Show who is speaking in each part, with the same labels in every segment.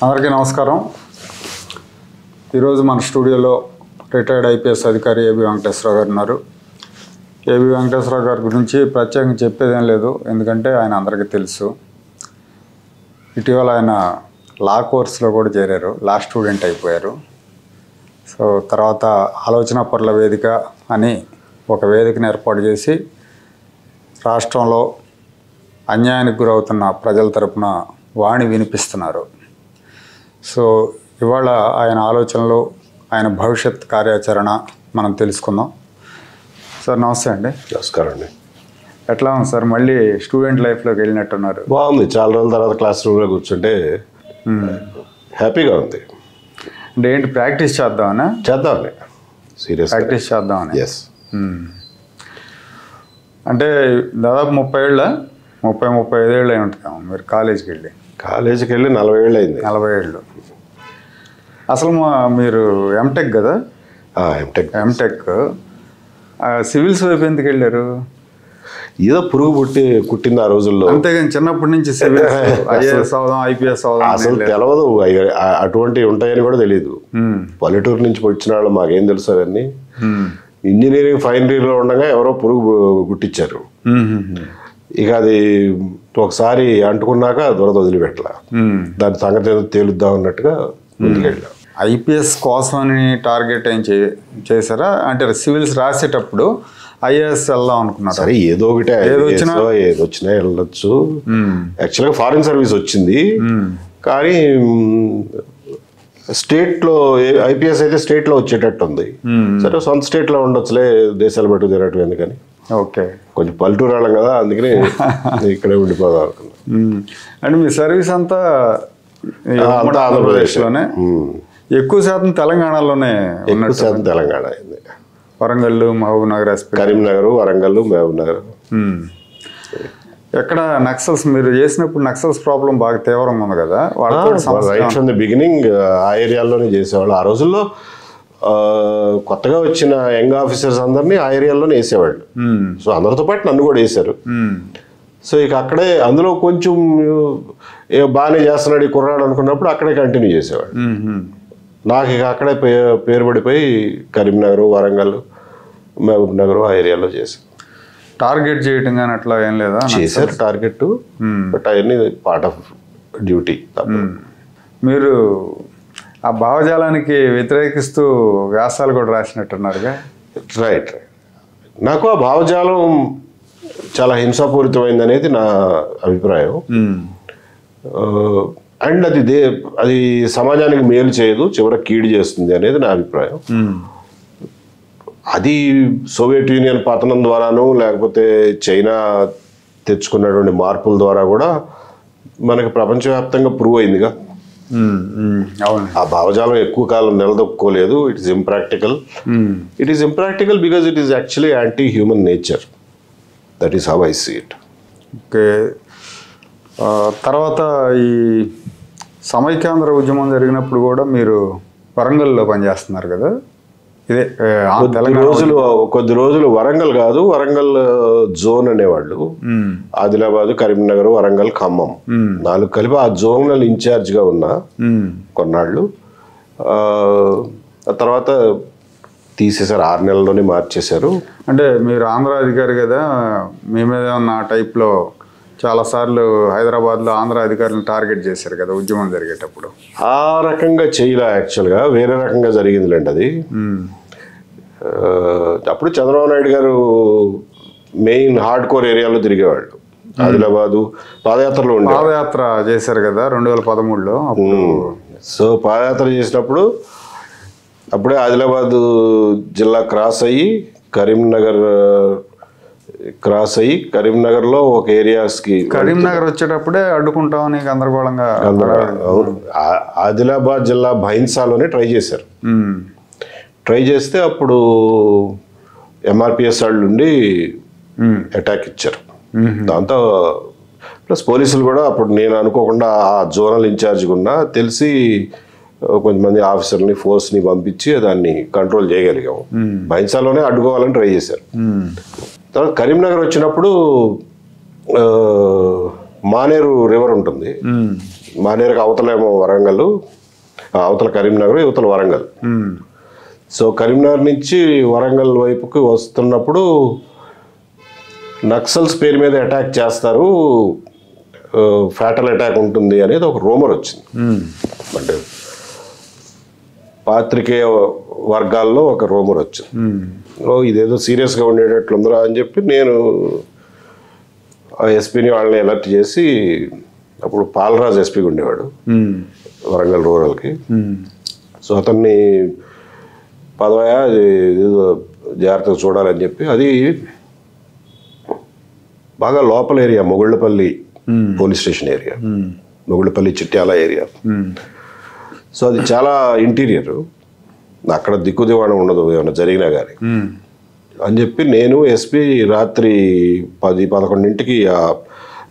Speaker 1: అందరికీ నమస్కారం. ఈరోజు మన స్టూడియోలో రిటైర్డ్ ఐపీఎస్ అధికారి ఏబి వెంకటేశ్వరరావు గారు ఉన్నారు. ఏబి వెంకటేశ్వరరావు గారి గురించి ప్రత్యేకంగా చెప్పేదేం లేదు, ఎందుకంటే ఆయన అందరికీ తెలుసు. ఇటీవల ఆయన లా కోర్సులో కూడా చేరారు, లా స్టూడెంట్ అయిపోయారు. సో తర్వాత ఆలోచన పరుల వేదిక అని ఒక వేదికను ఏర్పాటు చేసి రాష్ట్రంలో అన్యాయానికి గురవుతున్న ప్రజల తరపున వాణి వినిపిస్తున్నారు. సో ఇవాళ ఆయన ఆలోచనలు, ఆయన భవిష్యత్ కార్యాచరణ మనం తెలుసుకుందాం. సార్ నమస్తే అండి.
Speaker 2: నమస్కారం అండి.
Speaker 1: ఎట్లా ఉంది సార్, మళ్ళీ స్టూడెంట్ లైఫ్లోకి వెళ్ళినట్టున్నారు?
Speaker 2: బాగుంది, చాలా రోజుల తర్వాత క్లాస్ రూమ్లో కూర్చుంటే హ్యాపీగా ఉంది.
Speaker 1: అంటే ఏంటి, ప్రాక్టీస్ చేద్దామనా?
Speaker 2: చేద్దామని, సీరియస్
Speaker 1: ప్రాక్టీస్ చేద్దామని.
Speaker 2: ఎస్.
Speaker 1: అంటే దాదాపు 35 ఏళ్ళు అయి ఉంటాము మీరు కాలేజీకి వెళ్ళి.
Speaker 2: కాలేజీకి వెళ్ళి 40 ఏళ్ళు అయింది.
Speaker 1: 40 ఏళ్ళు. అసలు మీరు ఎంటెక్ కదా? ఎంటెక్. సివిల్స్ వైపు ఎందుకు వెళ్ళారు?
Speaker 2: ఏదో పురుగు కుట్టింది ఆ రోజుల్లో,
Speaker 1: అంతేగాని చిన్నప్పటి నుంచి సివిల్స్ ఐఏఎస్ అవుదాం, ఐపీఎస్ అవుదాం
Speaker 2: అసలు తెలవదు. అటువంటివి ఉంటాయని కూడా తెలియదు. పల్లెటూరు నుంచి వచ్చిన వాళ్ళు మాకేం తెలుసు అవన్నీ. ఇంజనీరింగ్ ఫైనల్ ఇయర్లో ఉండగా ఎవరో పురుగు కుట్టించారు. ఇక అది ఒకసారి అంటుకున్నాక దురద వదిలిపెట్టలా, దాని సంగతి ఏదో తేలుద్దాం అన్నట్టుగా ముందుకెళ్ళాం.
Speaker 1: ఐపీఎస్ కోసం అని టార్గెట్ ఏం చేశారా? అంటే సివిల్స్ రాసేటప్పుడు ఐఏఎస్ వెళ్దాం అనుకున్నారు?
Speaker 2: సరే, ఏదో ఒకటి ఏదొచ్చినా వెళ్ళొచ్చు. యాక్చువల్గా ఫారిన్ సర్వీస్ వచ్చింది, కానీ స్టేట్లో ఐపీఎస్ అయితే స్టేట్లో వచ్చేటట్టు ఉంది. సరే, సొంత స్టేట్లో ఉండొచ్చులే, దేశాలు బట్టి తిరగటం ఎందుకని.
Speaker 1: ఓకే, కొంచెం
Speaker 2: పల్లెటూరు వాళ్ళం కదా, అందుకని ఇక్కడే ఉండిపోదాం అనుకున్నాం.
Speaker 1: అంటే మీ సర్వీస్ అంతా ఆంధ్రప్రదేశ్లోనే? ఎక్కువ శాతం తెలంగాణలోనే?
Speaker 2: ఎక్కువ శాతం తెలంగాణ అయింది.
Speaker 1: వరంగల్, మహబూబ్ నగర్,
Speaker 2: కరీంనగర్, వరంగల్, మహబూబ్ నగర్.
Speaker 1: ఎక్కడ నక్సల్స్ మీరు చేసినప్పుడు నక్సల్స్ ప్రాబ్లం బాగా తీవ్రంగా ఉంది కదా?
Speaker 2: రైట్ ఫ్రమ్ ది బిగినింగ్ ఆ ఏరియాలోనే చేసేవాళ్ళు. ఆ రోజుల్లో కొత్తగా వచ్చిన యంగ్ ఆఫీసర్స్ అందరినీ ఆ ఏరియాలోనే వేసేవాళ్ళు. సో అందరితో పాటు నన్ను కూడా వేశారు. సో ఇక అక్కడే, అందులో కొంచెం బాగానే చేస్తున్నాడు ఈ కుర్రాడు అనుకున్నప్పుడు అక్కడే కంటిన్యూ చేసేవాడు. నాకు ఇక అక్కడే పేరు పడిపోయి కరీంనగర్, వరంగల్, మహబూబ్ నగర్ ఆ ఏరియాలో చేశాను.
Speaker 1: టార్గెట్ చేయటం కానీ అట్లా ఏం లేదా?
Speaker 2: చేశారు టార్గెట్, బట్ అవన్నీ పార్ట్ ఆఫ్ డ్యూటీ.
Speaker 1: మీరు ఆ భావజాలానికి వ్యతిరేకిస్తూ వ్యాసాలు కూడా రాసినట్టున్నారుగా?
Speaker 2: రైట్. నాకు ఆ భావజాలం చాలా హింసాపూరితమైంది అనేది నా అభిప్రాయం. అండ్ అది సమాజానికి మేలు చేయదు, చివరికి కీడు చేస్తుంది అనేది నా అభిప్రాయం. అది సోవియట్ యూనియన్ పతనం ద్వారాను, లేకపోతే చైనా తెచ్చుకున్నటువంటి మార్పుల ద్వారా కూడా మనకి ప్రపంచవ్యాప్తంగా ప్రూవ్ అయిందిగా. ఆ భావజాలం ఎక్కువ కాలం నిలదొక్కోలేదు. It is impractical. It is impractical because it is actually anti human nature. That is how I see it.
Speaker 1: Okay. తర్వాత ఈ సమైక్యాంధ్ర ఉద్యమం జరిగినప్పుడు కూడా మీరు వరంగల్లో పనిచేస్తున్నారు కదా? ఇదే
Speaker 2: కొద్ది రోజులు వరంగల్ కాదు, వరంగల్ జోన్ అనేవాళ్ళు. ఆదిలాబాద్, కరీంనగర్, వరంగల్, ఖమ్మం 4 కలిపి ఆ జోనల్ ఇన్ఛార్జ్గా ఉన్నా కొన్నాళ్ళు. ఆ తర్వాత తీసేశారు, 6 నెలల్లోనే మార్చేశారు.
Speaker 1: అంటే మీరు ఆంధ్ర అధికారి కదా, మీ మీద ఉన్న టైప్లో చాలాసార్లు హైదరాబాద్లో ఆంధ్ర అధికారులను టార్గెట్ చేశారు కదా ఉద్యమం జరిగేటప్పుడు?
Speaker 2: ఆ రకంగా చేయలే, యాక్చువల్గా వేరే రకంగా జరిగిందిలేండి అది. అప్పుడు చంద్రబాబు నాయుడు గారు మెయిన్ హార్డ్ కోర్ ఏరియాలో తిరిగేవాళ్ళు. ఆదిలాబాదు పాదయాత్రలో ఉండే,
Speaker 1: పాదయాత్ర చేశారు కదా 2013లో.
Speaker 2: సో పాదయాత్ర చేసినప్పుడు అప్పుడే ఆదిలాబాద్ జిల్లా క్రాస్ అయ్యి కరీంనగర్ కరీంనగర్లో ఒక ఏరియాస్కి,
Speaker 1: కరీంనగర్ వచ్చేటప్పుడే అడ్డుకుంటామని గందరగోళంగా.
Speaker 2: ఆదిలాబాద్ జిల్లా భైన్సాలోనే ట్రై చేశారు. ట్రై చేస్తే అప్పుడు ఎంఆర్పిఎస్ వాళ్ళు ఉండి అటాక్ ఇచ్చారు. దాంతో ప్లస్ పోలీసులు కూడా అప్పుడు నేను అనుకోకుండా ఆ జోనల్ ఇన్ఛార్జ్గా ఉన్నా తెలిసి కొంతమంది ఆఫీసర్ని ఫోర్స్ని పంపించి దాన్ని కంట్రోల్ చేయగలిగాము. బైన్సాలోనే అడ్డుకోవాలని ట్రై చేశారు. తర్వాత కరీంనగర్ వచ్చినప్పుడు మానేరు రివర్ ఉంటుంది. మానేరుకి అవతలేమో వరంగల్, అవతల కరీంనగర్, ఇవతల వరంగల్. సో కరీంనగర్ నుంచి వరంగల్ వైపుకి వస్తున్నప్పుడు నక్సల్స్ పేరు మీద అటాక్ చేస్తారు, ఫ్యాటల్ అటాక్ ఉంటుంది అనేది ఒక రూమర్ వచ్చింది. అంటే పాత్రికేయ వర్గాల్లో ఒక రూమర్ వచ్చింది. ఇదేదో సీరియస్గా ఉండేటట్లుందిరా అని చెప్పి నేను ఎస్పీని వాళ్ళని అలర్ట్ చేసి, అప్పుడు పాలరాజు ఎస్పీగా ఉండేవాడు వరంగల్ రూరల్కి. సో అతన్ని పదవయ ఏదో జాగ్రత్తగా చూడాలని చెప్పి, అది బాగా లోపల area, Mogullapalli police station area, Mogullapalli Chityal area. So అది చాలా ఇంటీరియర్, అక్కడ దిక్కుదివాణం ఉండదు ఏమైనా జరిగినా కానీ అని చెప్పి నేను ఎస్పీ రాత్రి 10-11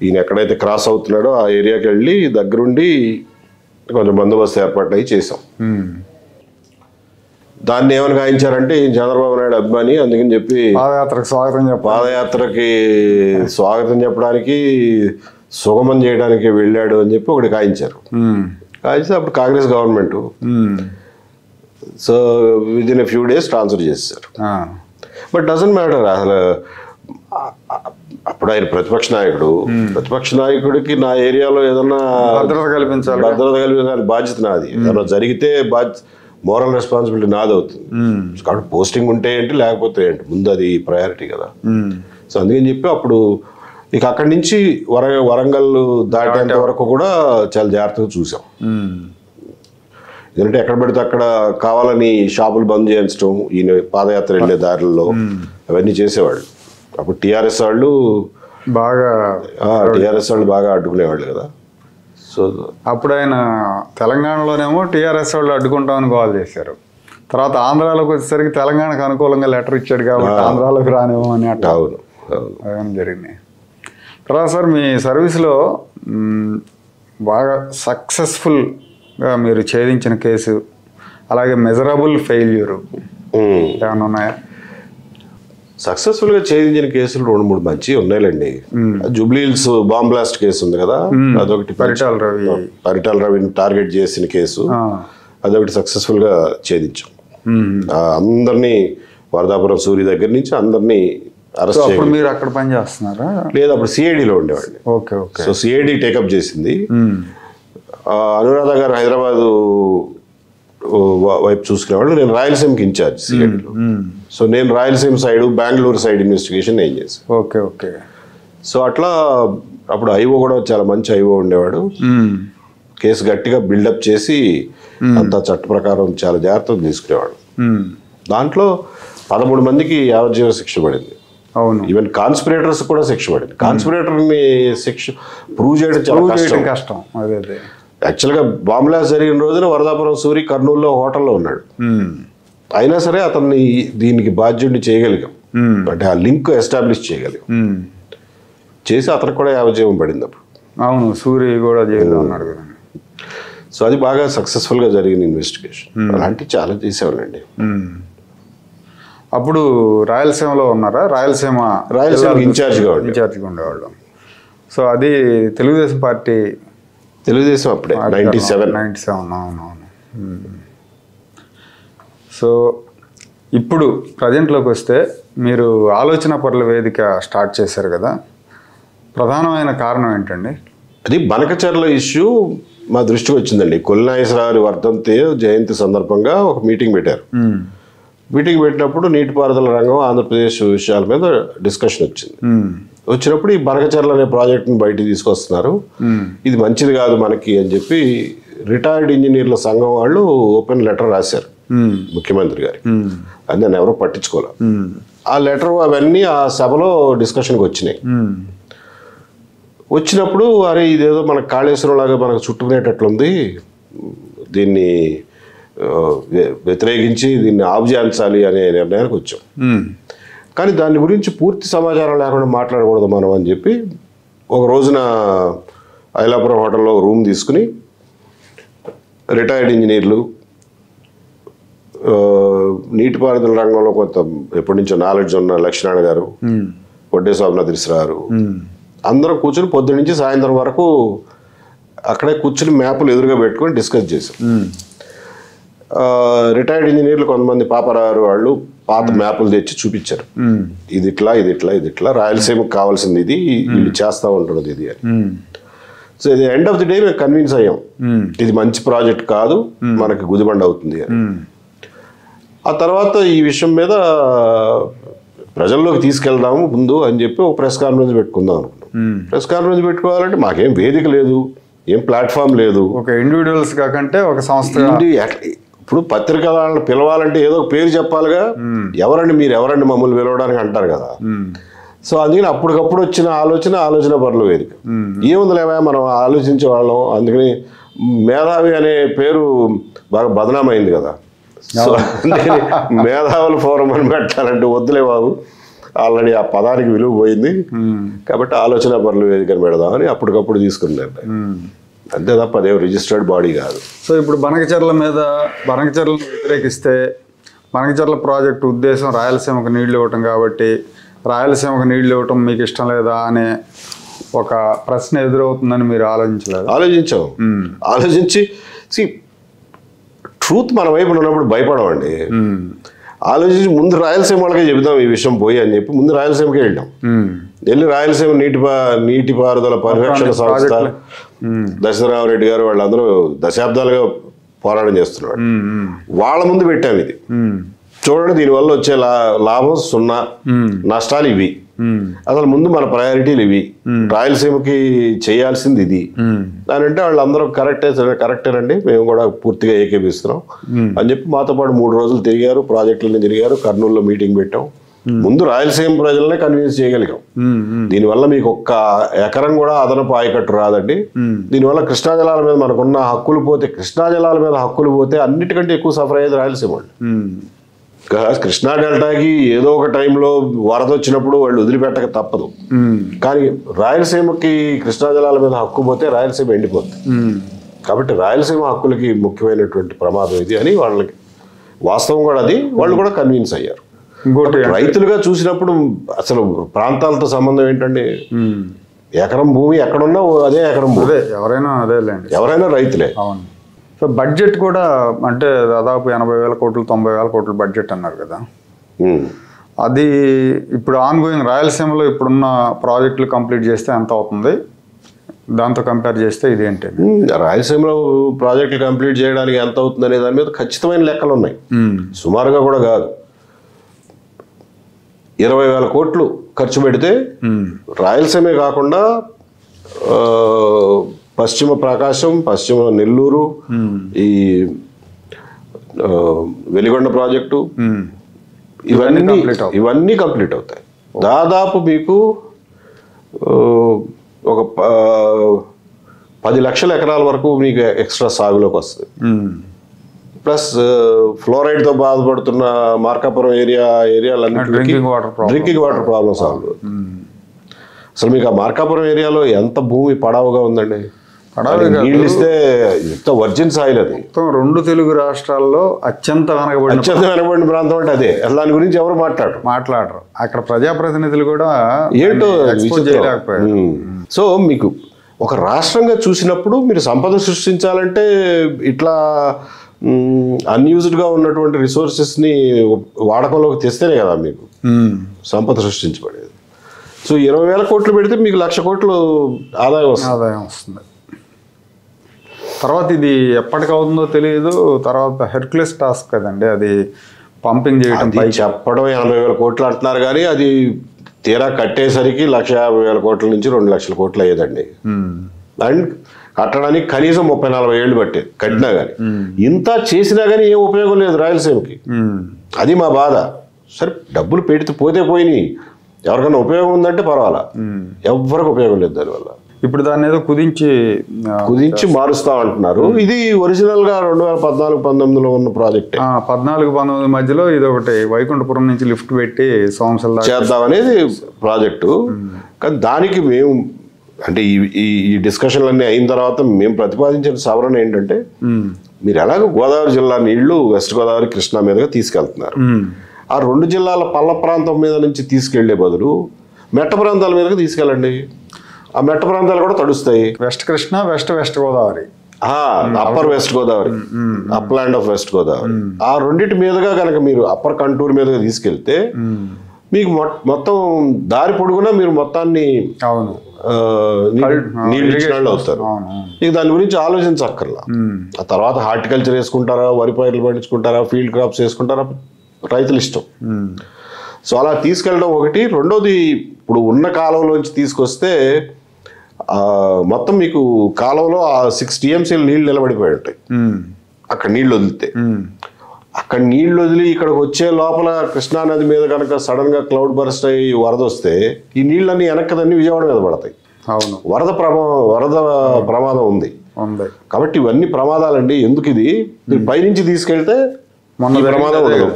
Speaker 2: ఈయన ఎక్కడైతే క్రాస్ అవుతున్నాడో ఆ ఏరియాకి వెళ్ళి దగ్గరుండి కొంచెం బందోబస్తు ఏర్పాటు అయ్యి చేసాం. దాన్ని ఏమని గాయించారంటే ఈయన చంద్రబాబు నాయుడు అభిమాని, అందుకని చెప్పి పాదయాత్రకి స్వాగతం చెప్పడానికి, సుగమం చేయడానికి వెళ్ళాడు అని చెప్పి ఒకటి గాయించారు. కాయిస్తే అప్పుడు Congress government, so within a few days transfer చేశారు. But doesn't matter. అసలు అప్పుడు ఆయన ప్రతిపక్ష నాయకుడు, ప్రతిపక్ష నాయకుడికి నా ఏరియాలో ఏదన్నా భద్రత కల్పించాలి, బాధ్యత నాది. ఏదన్నా జరిగితే మోరల్ రెస్పాన్సిబిలిటీ నాది అవుతుంది. కాబట్టి పోస్టింగ్ ఉంటే ఏంటి, లేకపోతే ఏంటి, ముందు అది ప్రయారిటీ కదా. సో అందుకని చెప్పి అప్పుడు ఇక అక్కడి నుంచి వరంగల్ దాటేంత వరకు కూడా చాలా జాగ్రత్తగా చూసాం. ఎందుకంటే ఎక్కడ పడితే అక్కడ కావాలని షాపులు బంద్ చేయించడం, ఈయన పాదయాత్ర వెళ్ళే దారిలో అవన్నీ చేసేవాళ్ళు. అప్పుడు టీఆర్ఎస్ వాళ్ళు బాగా అడ్డుకునేవాళ్ళు కదా. సో
Speaker 1: అప్పుడు ఆయన తెలంగాణలోనేమో టీఆర్ఎస్ వాళ్ళు అడ్డుకుంటామని గోల్ చేశారు. తర్వాత ఆంధ్రాలోకి వచ్చేసరికి తెలంగాణకు అనుకూలంగా లెటర్ ఇచ్చాడు కాబట్టి ఆంధ్రాలోకి రానివ్వం అని అట్లా అవన్నీ జరిగినాయి. తర్వాత సార్ మీ సర్వీస్లో బాగా సక్సెస్ఫుల్గా మీరు ఛేదించిన కేసు, అలాగే మెజరబుల్ ఫెయిల్యూర్ ఏమైనా ఉన్నాయా?
Speaker 2: సక్సెస్ఫుల్గా ఛేదించిన కేసులు 2-3 మంచి ఉన్నాయిలేండి. జూబ్లీ హిల్స్ బాంబ్ బ్లాస్ట్ కేసు ఉంది కదా, అదొకటి. పరిటాల రవిని టార్గెట్ చేసిన కేసు, అదొకటి సక్సెస్ఫుల్గా ఛేదించాం. అందరినీ వరదాపురం సూరి దగ్గర నుంచి అందరినీ అరెస్ట్ చేయాలి.
Speaker 1: మీరు అక్కడ పని చేస్తున్నారా?
Speaker 2: లేదు, అప్పుడు సిఐడిలో ఉండేవాడిని.
Speaker 1: Okay okay.
Speaker 2: So CID take up చేసింది. అనురాధ గారు హైదరాబాదు వైపు చూసుకునేవాళ్ళు, నేను రాయలసీమకి ఇన్ఛార్జ్ సిఐడిలో. సో నేను Rayalaseema side, Bengaluru side investigation నేను చేశాను.
Speaker 1: Okay okay.
Speaker 2: సో అట్లా అప్పుడు ఐఓ కూడా చాలా మంచి ఐఓ ఉండేవాడు. కేసు గట్టిగా బిల్డప్ చేసి అంతా చట్ట ప్రకారం చాలా జాగ్రత్తగా తీసుకునేవాడు. దాంట్లో 13 మందికి యావజ్జీవ శిక్ష పడింది.
Speaker 1: అవును.
Speaker 2: ఈవెన్ కాన్స్పిరేటర్స్ కూడా శిక్ష పడింది. కాన్స్పిరేటర్ని శిక్ష ప్రూవ్ చేయడం చాలా
Speaker 1: కష్టం. అదే
Speaker 2: యాక్చువల్గా బాంబ్ బ్లాస్ట్ జరిగిన రోజున వరదాపురం సూరి కర్నూలులో హోటల్లో ఉన్నాడు. అయినా సరే అతన్ని దీనికి బాధ్యుడిని చేయగలిగాం, అంటే ఆ లింక్ ఎస్టాబ్లిష్ చేయగలిగాం. చేసి అతనికి కూడా యావజ్జీవం పడింది అప్పుడు.
Speaker 1: అవును, సూరి కూడా జైల్లో ఉన్నాడు కదా.
Speaker 2: సో అది బాగా సక్సెస్ఫుల్గా జరిగిన ఇన్వెస్టిగేషన్. అలాంటివి చాలా చేసేవాళ్ళండి.
Speaker 1: అప్పుడు రాయలసీమలో ఉన్నారా? రాయలసీమ
Speaker 2: ఇన్ఛార్జ్గా
Speaker 1: ఉండేవాళ్ళు. సో అది తెలుగుదేశం పార్టీ,
Speaker 2: తెలుగుదేశం అప్పుడే 97.
Speaker 1: అవునవును. సో ఇప్పుడు ప్రజెంట్లోకి వస్తే మీరు ఆలోచన పరుల వేదిక స్టార్ట్ చేశారు కదా, ప్రధానమైన కారణం ఏంటండి?
Speaker 2: అది బనకచర్ల ఇష్యూ మా దృష్టికి వచ్చిందండి. కొల్లినాగేశ్వరరావు వర్ధంతి జయంతి సందర్భంగా ఒక మీటింగ్ పెట్టారు. మీటింగ్ పెట్టినప్పుడు నీటిపారుదల రంగం, ఆంధ్రప్రదేశ్ విషయాల మీద డిస్కషన్ వచ్చింది. వచ్చినప్పుడు ఈ బనకచర్ల అనే ప్రాజెక్టుని బయటికి తీసుకొస్తున్నారు, ఇది మంచిది కాదు మనకి అని చెప్పి రిటైర్డ్ ఇంజనీర్ల సంఘం వాళ్ళు ఓపెన్ లెటర్ రాశారు ముఖ్యమంత్రి గారికి. అది నన్ను ఎవరో పట్టించుకోలే. ఆ లెటర్ అవన్నీ ఆ సభలో డిస్కషన్కి వచ్చినాయి. వచ్చినప్పుడు అరే ఇదేదో మనకు కాళేశ్వరం లాగా మనకు చుట్టుకునేటట్లుంది, దీన్ని వ్యతిరేకించి దీన్ని ఆపుజేయించాలి అనే నిర్ణయానికి వచ్చాం. కానీ దాని గురించి పూర్తి సమాచారం లేకుండా మాట్లాడకూడదు మనం అని చెప్పి ఒక రోజున ఐలాపురం హోటల్లో రూమ్ తీసుకుని రిటైర్డ్ ఇంజనీర్లు, నీటిపారుదల రంగంలో కొంత ఎప్పటి నుంచో నాలెడ్జ్ ఉన్న లక్ష్మీనారాయణ గారు, వడ్డే స్వామినాథ గారు, అందరం కూర్చొని పొద్దున్న నుంచి సాయంత్రం వరకు అక్కడే కూర్చుని మ్యాప్లు ఎదురుగా పెట్టుకొని డిస్కస్ చేసాం. రిటైర్డ్ ఇంజనీర్లు కొంతమంది పాపరారు వాళ్ళు పాత మ్యాప్లు తెచ్చి చూపించారు. ఇది ఇట్లా ఇది ఇట్లా ఇది ఇట్లా రాయలసీమకు కావాల్సింది ఇది, వీళ్ళు చేస్తూ ఉంటున్నది ఇది అని. సో ఇది ఎండ్ ఆఫ్ ది డే మేము కన్విన్స్ అయ్యాం ఇది మంచి ప్రాజెక్ట్ కాదు, మనకి గుదిబండ అవుతుంది అని. ఆ తర్వాత ఈ విషయం మీద ప్రజల్లోకి తీసుకెళ్దాము ముందు అని చెప్పి ఒక ప్రెస్ కాన్ఫరెన్స్ పెట్టుకుందాం అనుకున్నాం. ప్రెస్ కాన్ఫరెన్స్ పెట్టుకోవాలంటే మాకేం వేదిక లేదు, ఏం ప్లాట్ఫామ్ లేదు.
Speaker 1: ఒక ఇండివిజువల్స్ కాకంటే ఒక సంస్థ.
Speaker 2: ఇప్పుడు పత్రికల వాళ్ళని పిలవాలంటే ఏదో ఒక పేరు చెప్పాలిగా. ఎవరండి మీరు, ఎవరండి మమ్మల్ని పిలవడానికి అంటారు కదా. సో అందుకని అప్పటికప్పుడు వచ్చిన ఆలోచన పరుల వేదిక. ఏముందిలేవా మనం ఆలోచించే వాళ్ళం. అందుకని మేధావి అనే పేరు బాగా బదనామైంది కదా. సో అందుకని మేధావుల ఫోరం అని పెట్టాలంటే వద్దులే బాబు, ఆల్రెడీ ఆ పదానికి విలువ పోయింది కాబట్టి ఆలోచన పరుల వేదికను పెడదామని అప్పటికప్పుడు తీసుకున్నారు. అంతే తప్ప అదే రిజిస్టర్డ్ బాడీ కాదు.
Speaker 1: సో ఇప్పుడు బనకచెర్లను వ్యతిరేకిస్తే బనకచెర్ల ప్రాజెక్టు ఉద్దేశం రాయలసీమకు నీళ్లు ఇవ్వటం కాబట్టి రాయలసీమకు నీళ్లు ఇవ్వటం మీకు ఇష్టం లేదా అనే ఒక ప్రశ్న ఎదురవుతుందని మీరు ఆలోచించలేదు?
Speaker 2: ఆలోచించి ట్రూత్ మన వైపు ఉన్నప్పుడు భయపడమండి. ఆలోచించి ముందు రాయలసీమ వాళ్ళకే చెబుతాం ఈ విషయం పోయి అని చెప్పి ముందు రాయలసీమకే వెళ్ళాం. వెళ్ళి రాయలసీమ నీటిపారుదల పరిరక్షణ సంస్థ దశరామరెడ్డి గారు వాళ్ళందరూ దశాబ్దాలుగా పోరాటం చేస్తున్నారు. వాళ్ళ ముందు పెట్టాము ఇది చూడండి, దీనివల్ల వచ్చే లాభం 0, నష్టాలు ఇవి, అసలు ముందు మన ప్రయారిటీలు ఇవి, రాయలసీమకి చేయాల్సింది ఇది అని అంటే వాళ్ళందరూ కరెక్టేనండి మేము కూడా పూర్తిగా ఏకీపిస్తున్నాం అని చెప్పి మాతో పాటు 3 రోజులు తిరిగారు, ప్రాజెక్టులను తిరిగారు, కర్నూలులో మీటింగ్ పెట్టాం. ముందు రాయలసీమ ప్రజలనే కన్విన్స్ చేయగలిగాం. దీనివల్ల మీకు ఒక్క ఎకరం కూడా అదనపు ఆయకట్టు రాదండి. దీనివల్ల కృష్ణా జలాల మీద మనకున్న హక్కులు పోతే, కృష్ణా జలాల మీద హక్కులు పోతే అన్నిటికంటే ఎక్కువ సఫర్ అయ్యేది రాయలసీమ వాళ్ళు. కృష్ణా డెల్టాకి ఏదో ఒక టైంలో వరద వచ్చినప్పుడు వాళ్ళు వదిలిపెట్టక తప్పదు. కానీ రాయలసీమకి కృష్ణా జలాల మీద హక్కు పోతే రాయలసీమ ఎండిపోతుంది. కాబట్టి రాయలసీమ హక్కులకి ముఖ్యమైనటువంటి ప్రమాదం ఇది అని వాళ్ళకి వాస్తవం కూడా అది, వాళ్ళు కూడా కన్విన్స్ అయ్యారు. రైతులుగా చూసినప్పుడు అసలు ప్రాంతాలతో సంబంధం ఏంటండి? ఎకరం భూమి ఎక్కడున్నా అదే ఎకరం భూమి, ఎవరైనా రైతులే.
Speaker 1: అవును. సో బడ్జెట్ కూడా అంటే దాదాపు 80,000 కోట్లు 90,000 కోట్లు బడ్జెట్ అన్నారు కదా. అది ఇప్పుడు ఆన్గోయింగ్ రాయలసీమలో ఇప్పుడున్న ప్రాజెక్టులు కంప్లీట్ చేస్తే ఎంత అవుతుంది, దాంతో కంపేర్ చేస్తే ఇదేంటి?
Speaker 2: రాయలసీమలో ప్రాజెక్టులు కంప్లీట్ చేయడానికి ఎంత అవుతుంది అనే దాని మీద ఖచ్చితమైన లెక్కలు ఉన్నాయి. సుమారుగా కూడా కాదు, 20,000 కోట్లు ఖర్చు పెడితే రాయలసీమే కాకుండా పశ్చిమ ప్రకాశం, పశ్చిమ నెల్లూరు, ఈ వెలిగొండ ప్రాజెక్టు ఇవన్నీ కంప్లీట్ అవుతాయి. దాదాపు మీకు ఒక 10 లక్షల ఎకరాల వరకు మీకు ఎక్స్ట్రా సాగులోకి వస్తుంది. ప్లస్ ఫ్లోరైడ్తో బాధపడుతున్న మార్కాపురం ఏరియాలన్నీ డ్రింకింగ్ వాటర్ ప్రాబ్లం సాల్వ్. అసలు మీకు ఆ మార్కాపురం ఏరియాలో ఎంత భూమి పడావుగా ఉందండి. నీళ్ళు ఇస్తే ఎంత వర్జిన్ సాయిల్ అది.
Speaker 1: 2 తెలుగు రాష్ట్రాల్లో అత్యంత
Speaker 2: వెనకబడిన ప్రాంతం అంటే అదే. దాని గురించి ఎవరు
Speaker 1: మాట్లాడరు. అక్కడ ప్రజాప్రతినిధులు కూడా
Speaker 2: ఏంటో చేయలేకపోయారు. సో మీకు ఒక రాష్ట్రంగా చూసినప్పుడు మీరు సంపద సృష్టించాలంటే ఇట్లా అన్యూజ్డ్గా ఉన్నటువంటి రిసోర్సెస్ని వాడకంలోకి తెస్తేనే కదా మీకు సంపద సృష్టించబడేది. సో 20,000 కోట్లు పెడితే మీకు 1,00,000 కోట్లు ఆదాయం
Speaker 1: వస్తుంది. తర్వాత ఇది ఎప్పటికి అవుతుందో తెలియదు. తర్వాత హెర్క్యులస్ టాస్క్ కదండి అది, పంపింగ్ చేయడం.
Speaker 2: చెప్పడం 80,000 కోట్లు అంటున్నారు కానీ అది తీరా కట్టేసరికి 1,50,000 కోట్ల నుంచి 2,00,000 కోట్లు అయ్యేదండి. అండ్ కట్టడానికి కనీసం 30-40 ఏళ్ళు పట్టేది కట్టినా కానీ. ఇంత చేసినా కానీ ఏం ఉపయోగం లేదు రాయలసీమకి. అది మా బాధ. సరే డబ్బులు పెడితే పోతే పోయినాయి, ఎవరికైనా ఉపయోగం ఉందంటే పర్వాలా, ఎవరికి ఉపయోగం లేదు దానివల్ల.
Speaker 1: ఇప్పుడు దాన్ని ఏదో కుదించి
Speaker 2: మారుస్తామంటున్నారు. ఇది ఒరిజినల్ గా 2014-19లో ఉన్న ప్రాజెక్ట్.
Speaker 1: 14-19 మధ్యలో ఇది ఒకటి వైకుంఠపురం నుంచి లిఫ్ట్ పెట్టి సోమశిల
Speaker 2: చేద్దామనేది ప్రాజెక్టు. కానీ దానికి మేము అంటే ఈ డిస్కషన్లన్నీ అయిన తర్వాత మేము ప్రతిపాదించిన సవరణ ఏంటంటే, మీరు ఎలాగో గోదావరి జిల్లా నీళ్లు వెస్ట్ గోదావరి కృష్ణా మీదుగా తీసుకెళ్తున్నారు. ఆ 2 జిల్లాల పల్ల ప్రాంతం మీద నుంచి తీసుకెళ్లే బదులు మెట్ట ప్రాంతాల మీదకి తీసుకెళ్ళండి. ఆ మెట్ట ప్రాంతాలు కూడా తడుస్తాయి.
Speaker 1: West Krishna, west Godavari,
Speaker 2: upper west Godavari, upland of west Godavari, ఆ రెండింటి మీదుగా కనుక మీరు అప్పర్ కంటూర్ మీదుగా తీసుకెళ్తే మీకు మొత్తం దారి పొడుగునా మీరు మొత్తాన్ని
Speaker 1: అవును
Speaker 2: నీళ్ళు ఇచ్చిన వాళ్ళు అవుతారు. ఇక దాని గురించి ఆలోచించక్కర్లా. ఆ తర్వాత హార్టికల్చర్ వేసుకుంటారా, వరి పైర్లు పండించుకుంటారా, ఫీల్డ్ క్రాప్స్ వేసుకుంటారా, రైతులు ఇష్టం. సో అలా తీసుకెళ్ళడం ఒకటి. రెండోది, ఇప్పుడు ఉన్న కాలంలోంచి తీసుకొస్తే మొత్తం మీకు కాలంలో 6 TMC నీళ్ళు నిలబడిపోయి ఉంటాయి. అక్కడ నీళ్ళు వదిలితే అక్కడ నీళ్ళు వదిలి ఇక్కడికి వచ్చే లోపల కృష్ణానది మీద కనుక సడన్ గా క్లౌడ్ బర్స్ట్ అయ్యి వరద వస్తే ఈ నీళ్ళన్నీ వెనక్కదన్నీ విజయవాడ మీద పడతాయి.
Speaker 1: అవును,
Speaker 2: వరద ప్రమాదం ఉంది. కాబట్టి ఇవన్నీ ప్రమాదాలండి. ఎందుకు ఇది మీరు పైనుంచి తీసుకెళ్తే ప్రమాదం ఉండదు.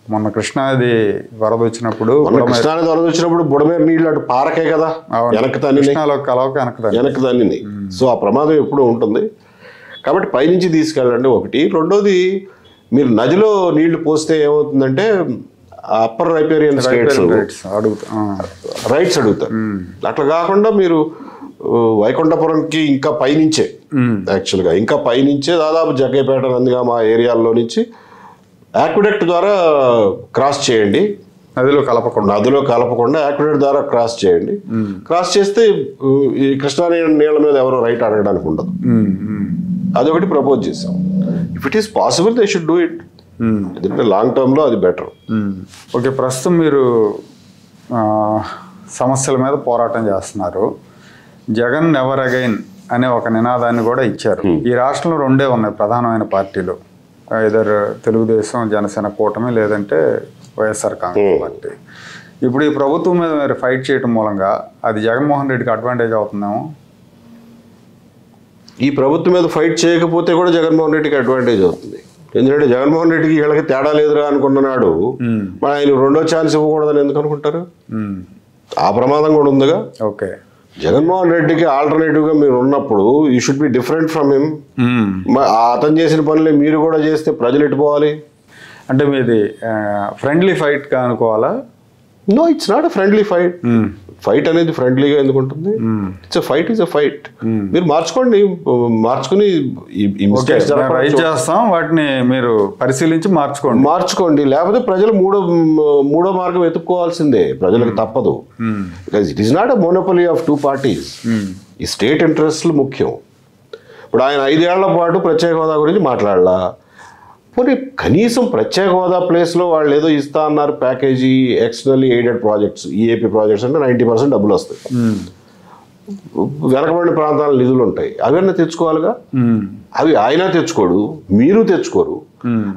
Speaker 1: మొన్న కృష్ణానది వరద వచ్చినప్పుడు
Speaker 2: బుడమేరు నీళ్ళు అటు పారకే కదా వెనక్కి తన్ని. సో ఆ ప్రమాదం ఎప్పుడు ఉంటుంది. కాబట్టి పైనుంచి తీసుకెళ్ళండి ఒకటి. రెండోది, మీరు నదిలో నీళ్లు పోస్తే ఏమవుతుందంటే అప్పర్ రైపేరియన్ రైట్స్ అడుగుతారు. అట్లా కాకుండా మీరు వైకుంఠపురంకి ఇంకా పైనుంచే, యాక్చువల్గా ఇంకా పైనుంచే దాదాపు జగ్గైపేట, నందిగామ ఏరియాల్లో నుంచి యాక్విడక్ట్ ద్వారా క్రాస్ చేయండి. నదిలో కలపకుండా యాక్విడక్ట్ ద్వారా క్రాస్ చేయండి. క్రాస్ చేస్తే ఈ కృష్ణా నీళ్ళ మీద ఎవరో రైట్ అడగడానికి ఉండదు. అదొకటి ప్రపోజ్ చేసాం. If it is possible they should do it. ఎందుకంటే లాంగ్ టర్మ్లో అది బెటర్.
Speaker 1: ఓకే, ప్రస్తుతం మీరు సమస్యల మీద పోరాటం చేస్తున్నారు. జగన్ నెవర్ అగైన్ అనే ఒక నినాదాన్ని కూడా ఇచ్చారు. ఈ రాష్ట్రంలో 2 ఉన్నాయి ప్రధానమైన పార్టీలు, ఐదర్ తెలుగుదేశం, జనసేన కూటమి, లేదంటే వైఎస్ఆర్ కాంగ్రెస్ పార్టీ. ఇప్పుడు ఈ ప్రభుత్వం మీద మీరు ఫైట్ చేయడం మూలంగా అది జగన్మోహన్ రెడ్డికి అడ్వాంటేజ్ అవుతుందేమో.
Speaker 2: ఈ ప్రభుత్వం మీద ఫైట్ చేయకపోతే కూడా జగన్మోహన్ రెడ్డికి అడ్వాంటేజ్ అవుతుంది. ఎందుకంటే జగన్మోహన్ రెడ్డికి వీళ్ళకి తేడా లేదురా అనుకున్నాడు, మరి ఆయన 2వ ఛాన్స్ ఇవ్వకూడదని ఎందుకు అనుకుంటారు? ఆ ప్రమాదం కూడా ఉందిగా.
Speaker 1: ఓకే,
Speaker 2: జగన్మోహన్ రెడ్డికి ఆల్టర్నేటివ్గా మీరు ఉన్నప్పుడు you should be different from him. అతను చేసిన పనులే మీరు కూడా చేస్తే ప్రజలు ఎట్టుకోవాలి.
Speaker 1: అంటే మీది ఫ్రెండ్లీ ఫైట్గా అనుకోవాలా?
Speaker 2: No, it's not a friendly fight. Fight అనేది ఫ్రెండ్లీగా ఎందుకు ఉంటుంది? It's fight is a fight. మీరు మార్చుకుని
Speaker 1: చేస్తాం, వాటిని మీరు పరిశీలించి
Speaker 2: మార్చుకోండి. లేకపోతే ప్రజలు మూడో మార్గం వెతుక్కోవాల్సిందే. ప్రజలకు తప్పదు. Because it is not a monopoly of 2 parties. ఈ స్టేట్ ఇంట్రెస్ట్లు ముఖ్యం. ఇప్పుడు ఆయన 5 ఏళ్ల పాటు ప్రత్యేక హోదా గురించి మాట్లాడాల. పోనీ కనీసం ప్రత్యేక హోదా ప్లేస్లో వాళ్ళు ఏదో ఇస్తా అన్నారు package, externally aided projects, EAP projects అంటే 90% డబ్బులు వస్తాయి. వెనకబడిన ప్రాంతాల నిధులు ఉంటాయి, అవన్నీ తెచ్చుకోవాలిగా. అవి ఆయన తెచ్చుకోడు, మీరు తెచ్చుకోరు.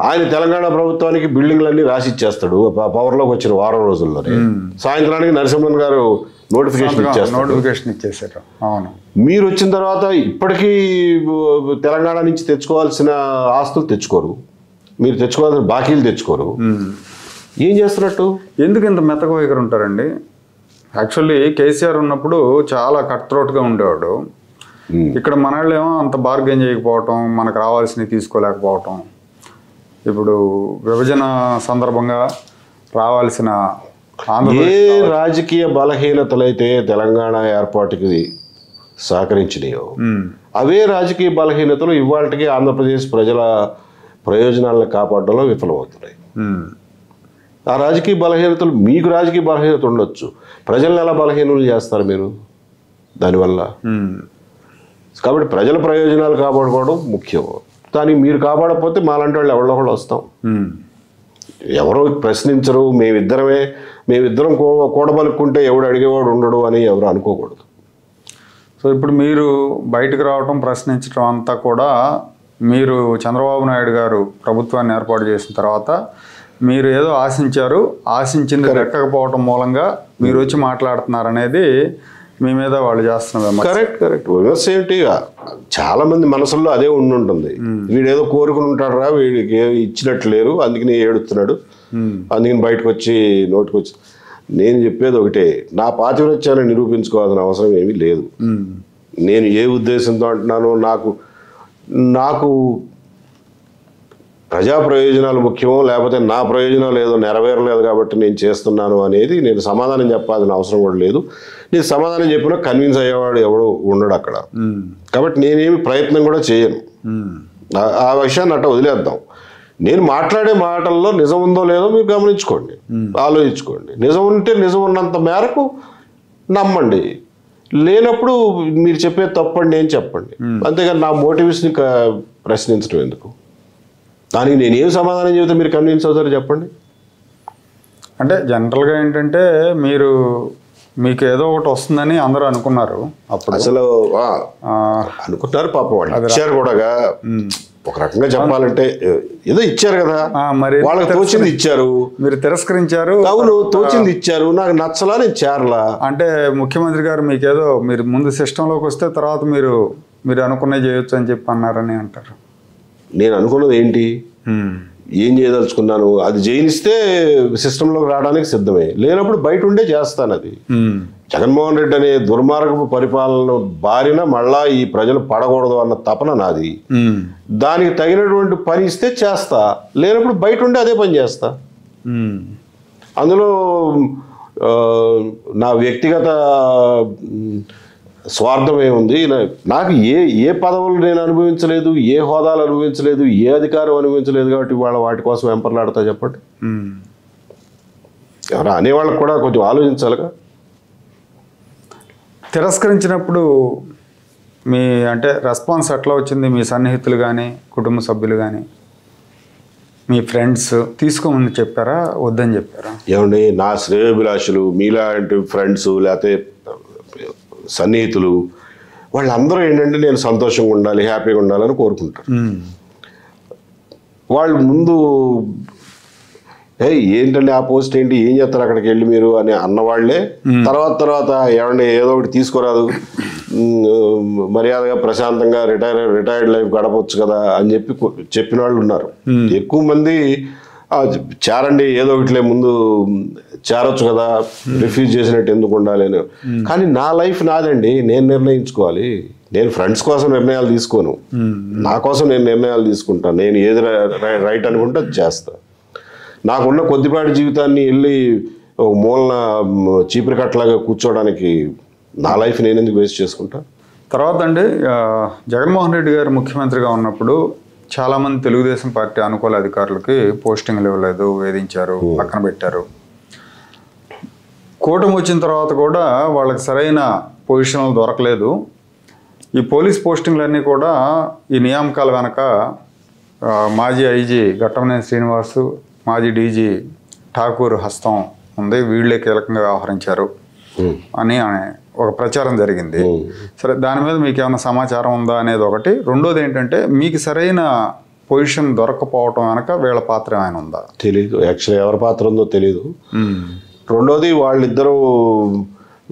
Speaker 2: ఆయన తెలంగాణ ప్రభుత్వానికి బిల్డింగ్లన్నీ రాసి ఇచ్చేస్తాడు పవర్లోకి వచ్చిన వారం రోజుల్లోనే. సాయంత్రానికి నరసింహన్ గారు నోటిఫికేషన్ ఇచ్చేసారు. మీరు వచ్చిన తర్వాత ఇప్పటికీ తెలంగాణ నుంచి తెచ్చుకోవాల్సిన ఆస్తులు తెచ్చుకోరు, మీరు తెచ్చుకోవాల్సిన బాకీలు తెచ్చుకోరు. ఏం చేస్తున్నట్టు?
Speaker 1: ఎందుకు ఇంత మెత్తగా వైఖరి ఉంటారండి? యాక్చువల్లీ కేసీఆర్ ఉన్నప్పుడు చాలా కట్ త్రోట్గా ఉండేవాడు. ఇక్కడ మనళ్ళేమో అంత బార్గెన్ చేయకపోవటం, మనకు రావాల్సినవి తీసుకోలేకపోవటం. ఇప్పుడు విభజన సందర్భంగా రావాల్సిన
Speaker 2: ఏ రాజకీయ బలహీనతలైతే తెలంగాణ ఏర్పాటుకి సహకరించినాయో అవే రాజకీయ బలహీనతలు ఇవాళకి ఆంధ్రప్రదేశ్ ప్రజల ప్రయోజనాలను కాపాడడంలో విఫలమవుతున్నాయి. ఆ రాజకీయ బలహీనతలు, మీకు రాజకీయ బలహీనత ఉండొచ్చు, ప్రజలను ఎలా బలహీనలు చేస్తారు మీరు దానివల్ల? కాబట్టి ప్రజల ప్రయోజనాలు కాపాడుకోవడం ముఖ్యం. దాన్ని మీరు కాపాడకపోతే మాలాంటి వాళ్ళు ఎవరో ఒకళ్ళు వస్తాం. ఎవరో ప్రశ్నించరు, మేమిద్దరం కూడబలుక్కుంటే ఎవడు అడిగేవాడు ఉండడు అని ఎవరు అనుకోకూడదు.
Speaker 1: సో ఇప్పుడు మీరు బయటకు రావటం, ప్రశ్నించడం అంతా కూడా మీరు చంద్రబాబు నాయుడు గారు ప్రభుత్వాన్ని ఏర్పాటు చేసిన తర్వాత మీరు ఏదో ఆశించారు, ఆశించింది దక్కకపోవటం మూలంగా మీరు వచ్చి మాట్లాడుతున్నారనేది మీ మీద వాళ్ళు చేస్తున్నారు.
Speaker 2: కరెక్ట్. విమర్శ ఏంటి? చాలా మంది మనసుల్లో అదే ఉంటుంది. వీడేదో కోరుకుని ఉంటాడు రా, వీడికి ఇచ్చినట్లు లేరు, అందుకని ఏడుస్తున్నాడు, అందుకని బయటకు వచ్చి నోటికి వచ్చి. నేను చెప్పేది ఒకటే, నా పాతివ్రత్యాన్ని నిరూపించుకోవాల్సిన అవసరం ఏమీ లేదు. నేను ఏ ఉద్దేశంతో అంటున్నానో నాకు ప్రజా ప్రయోజనాలు ముఖ్యమో లేకపోతే నా ప్రయోజనాలు ఏదో నెరవేరలేదు కాబట్టి నేను చేస్తున్నాను అనేది నేను సమాధానం చెప్పాల్సిన అవసరం కూడా లేదు. నేను సమాధానం చెప్పినా కన్విన్స్ అయ్యేవాడు ఎవడు ఉండడు అక్కడ. కాబట్టి నేనేమి ప్రయత్నం కూడా చేయను. ఆ విషయాన్ని అట్ట వదిలేద్దాం. నేను మాట్లాడే మాటల్లో నిజం ఉందో లేదో మీరు గమనించుకోండి, ఆలోచించుకోండి. నిజం ఉంటే నిజం ఉన్నంత మేరకు నమ్మండి, లేనప్పుడు మీరు చెప్పేది తప్పండి అని చెప్పండి. అంతేగాని నా మోటివ్స్ని ప్రశ్నించడం ఎందుకు? దానికి నేను ఏం సమాధానం చెబితే మీరు కన్విన్స్ అవుతారో చెప్పండి.
Speaker 1: అంటే జనరల్గా ఏంటంటే మీకు ఏదో ఒకటి వస్తుందని అందరూ అనుకున్నారు అప్పుడు.
Speaker 2: అసలు అనుకుంటున్నారు పాపం, వాళ్ళు ఇచ్చారు కూడా. ఒక రకంగా చెప్పాలంటే ఏదో ఇచ్చారు కదా,
Speaker 1: మరి
Speaker 2: వాళ్ళకి తోచింది ఇచ్చారు,
Speaker 1: మీరు తిరస్కరించారు.
Speaker 2: అవును, తోచింది ఇచ్చారు, నాకు నచ్చలా, నేను చేరలా.
Speaker 1: అంటే ముఖ్యమంత్రి గారు మీకేదో మీరు ముందు సిస్టంలోకి వస్తే తర్వాత మీరు అనుకున్నది చేయొచ్చు అని చెప్పి అన్నారని అంటారు.
Speaker 2: నేను అనుకున్నది ఏంటి, ఏం చేయదలుచుకున్నాను అది జైనిస్తే సిస్టంలోకి రావడానికి సిద్ధమే, లేనప్పుడు బయట ఉండే చేస్తాను. అది జగన్మోహన్ రెడ్డి అనే దుర్మార్గపు పరిపాలన బారిన మళ్ళా ఈ ప్రజలు పడకూడదు అన్న తపన నాది. దానికి తగినటువంటి పని ఇస్తే చేస్తా, లేనప్పుడు బయట ఉండి అదే పని చేస్తా. అందులో నా వ్యక్తిగత స్వార్థం ఏముంది? నాకు ఏ పదవులు నేను అనుభవించలేదు, ఏ హోదాలు అనుభవించలేదు, ఏ అధికారం అనుభవించలేదు. కాబట్టి వాటి కోసం వెంపర్లాడతా చెప్పండి. ఎవరు అనేవాళ్ళకి కూడా కొంచెం ఆలోచించాలిగా.
Speaker 1: తిరస్కరించినప్పుడు అంటే రెస్పాన్స్ ఎట్లా వచ్చింది? మీ సన్నిహితులు కానీ, కుటుంబ సభ్యులు కానీ, మీ ఫ్రెండ్స్ తీసుకోమని చెప్పారా, వద్దని చెప్పారా?
Speaker 2: ఏమండి, నా శ్రేయోభిలాషులు మీలాంటి ఫ్రెండ్స్ లేకపోతే సన్నిహితులు వాళ్ళందరూ ఏంటంటే నేను సంతోషంగా ఉండాలి, హ్యాపీగా ఉండాలని కోరుకుంటారు. వాళ్ళు ముందు ఏంటండి ఆ పోస్ట్ ఏంటి, ఏం చేస్తారు అక్కడికి వెళ్ళి మీరు అని అన్నవాళ్లే తర్వాత ఏమండి ఏదో ఒకటి తీసుకోరాదు, మర్యాదగా ప్రశాంతంగా రిటైర్డ్ లైఫ్ గడపవచ్చు కదా అని చెప్పిన వాళ్ళు ఉన్నారు. ఎక్కువ మంది చేరండి, ఏదో ఒకటిలే ముందు చేరొచ్చు కదా, రిఫ్యూజ్ చేసినట్టు ఎందుకు ఉండాలి అని. కానీ నా లైఫ్ నాదండి, నేను నిర్ణయించుకోవాలి. నేను ఫ్రెండ్స్ కోసం నిర్ణయాలు తీసుకోను, నా కోసం నేను నిర్ణయాలు తీసుకుంటాను. నేను ఏది రైట్ అనుకుంటే అది చేస్తా. నాకున్న కొద్దిపాటి జీవితాన్ని వెళ్ళి ఒక మూలన చీపురు కట్టలాగా కూర్చోవడానికి నా లైఫ్ నేను ఎందుకు వేస్ట్ చేసుకుంటా?
Speaker 1: తర్వాత అండి, జగన్మోహన్ రెడ్డి గారు ముఖ్యమంత్రిగా ఉన్నప్పుడు చాలామంది తెలుగుదేశం పార్టీ అనుకూల అధికారులకి పోస్టింగ్లు ఇవ్వలేదు, వేధించారు, పక్కన పెట్టారు. కూటమి వచ్చిన తర్వాత కూడా వాళ్ళకి సరైన పొజిషన్లు దొరకలేదు. ఈ పోలీస్ పోస్టింగ్లన్నీ కూడా ఈ నియామకాల వెనక మాజీ ఐజీ ఘట్టమనేని శ్రీనివాసు, మాజీ డీజీ ఠాకూర్ హస్తం ఉంది, వీళ్ళే కీలకంగా వ్యవహరించారు అని ఒక ప్రచారం జరిగింది. సరే, దాని మీద మీకు ఏమైనా సమాచారం ఉందా అనేది ఒకటి. రెండోది ఏంటంటే, మీకు సరైన పొజిషన్ దొరకపోవటం వెనక వీళ్ళ పాత్ర ఏమైనా ఉందా?
Speaker 2: తెలీదు, యాక్చువల్లీ ఎవరి పాత్ర ఉందో తెలీదు. రెండోది వాళ్ళిద్దరూ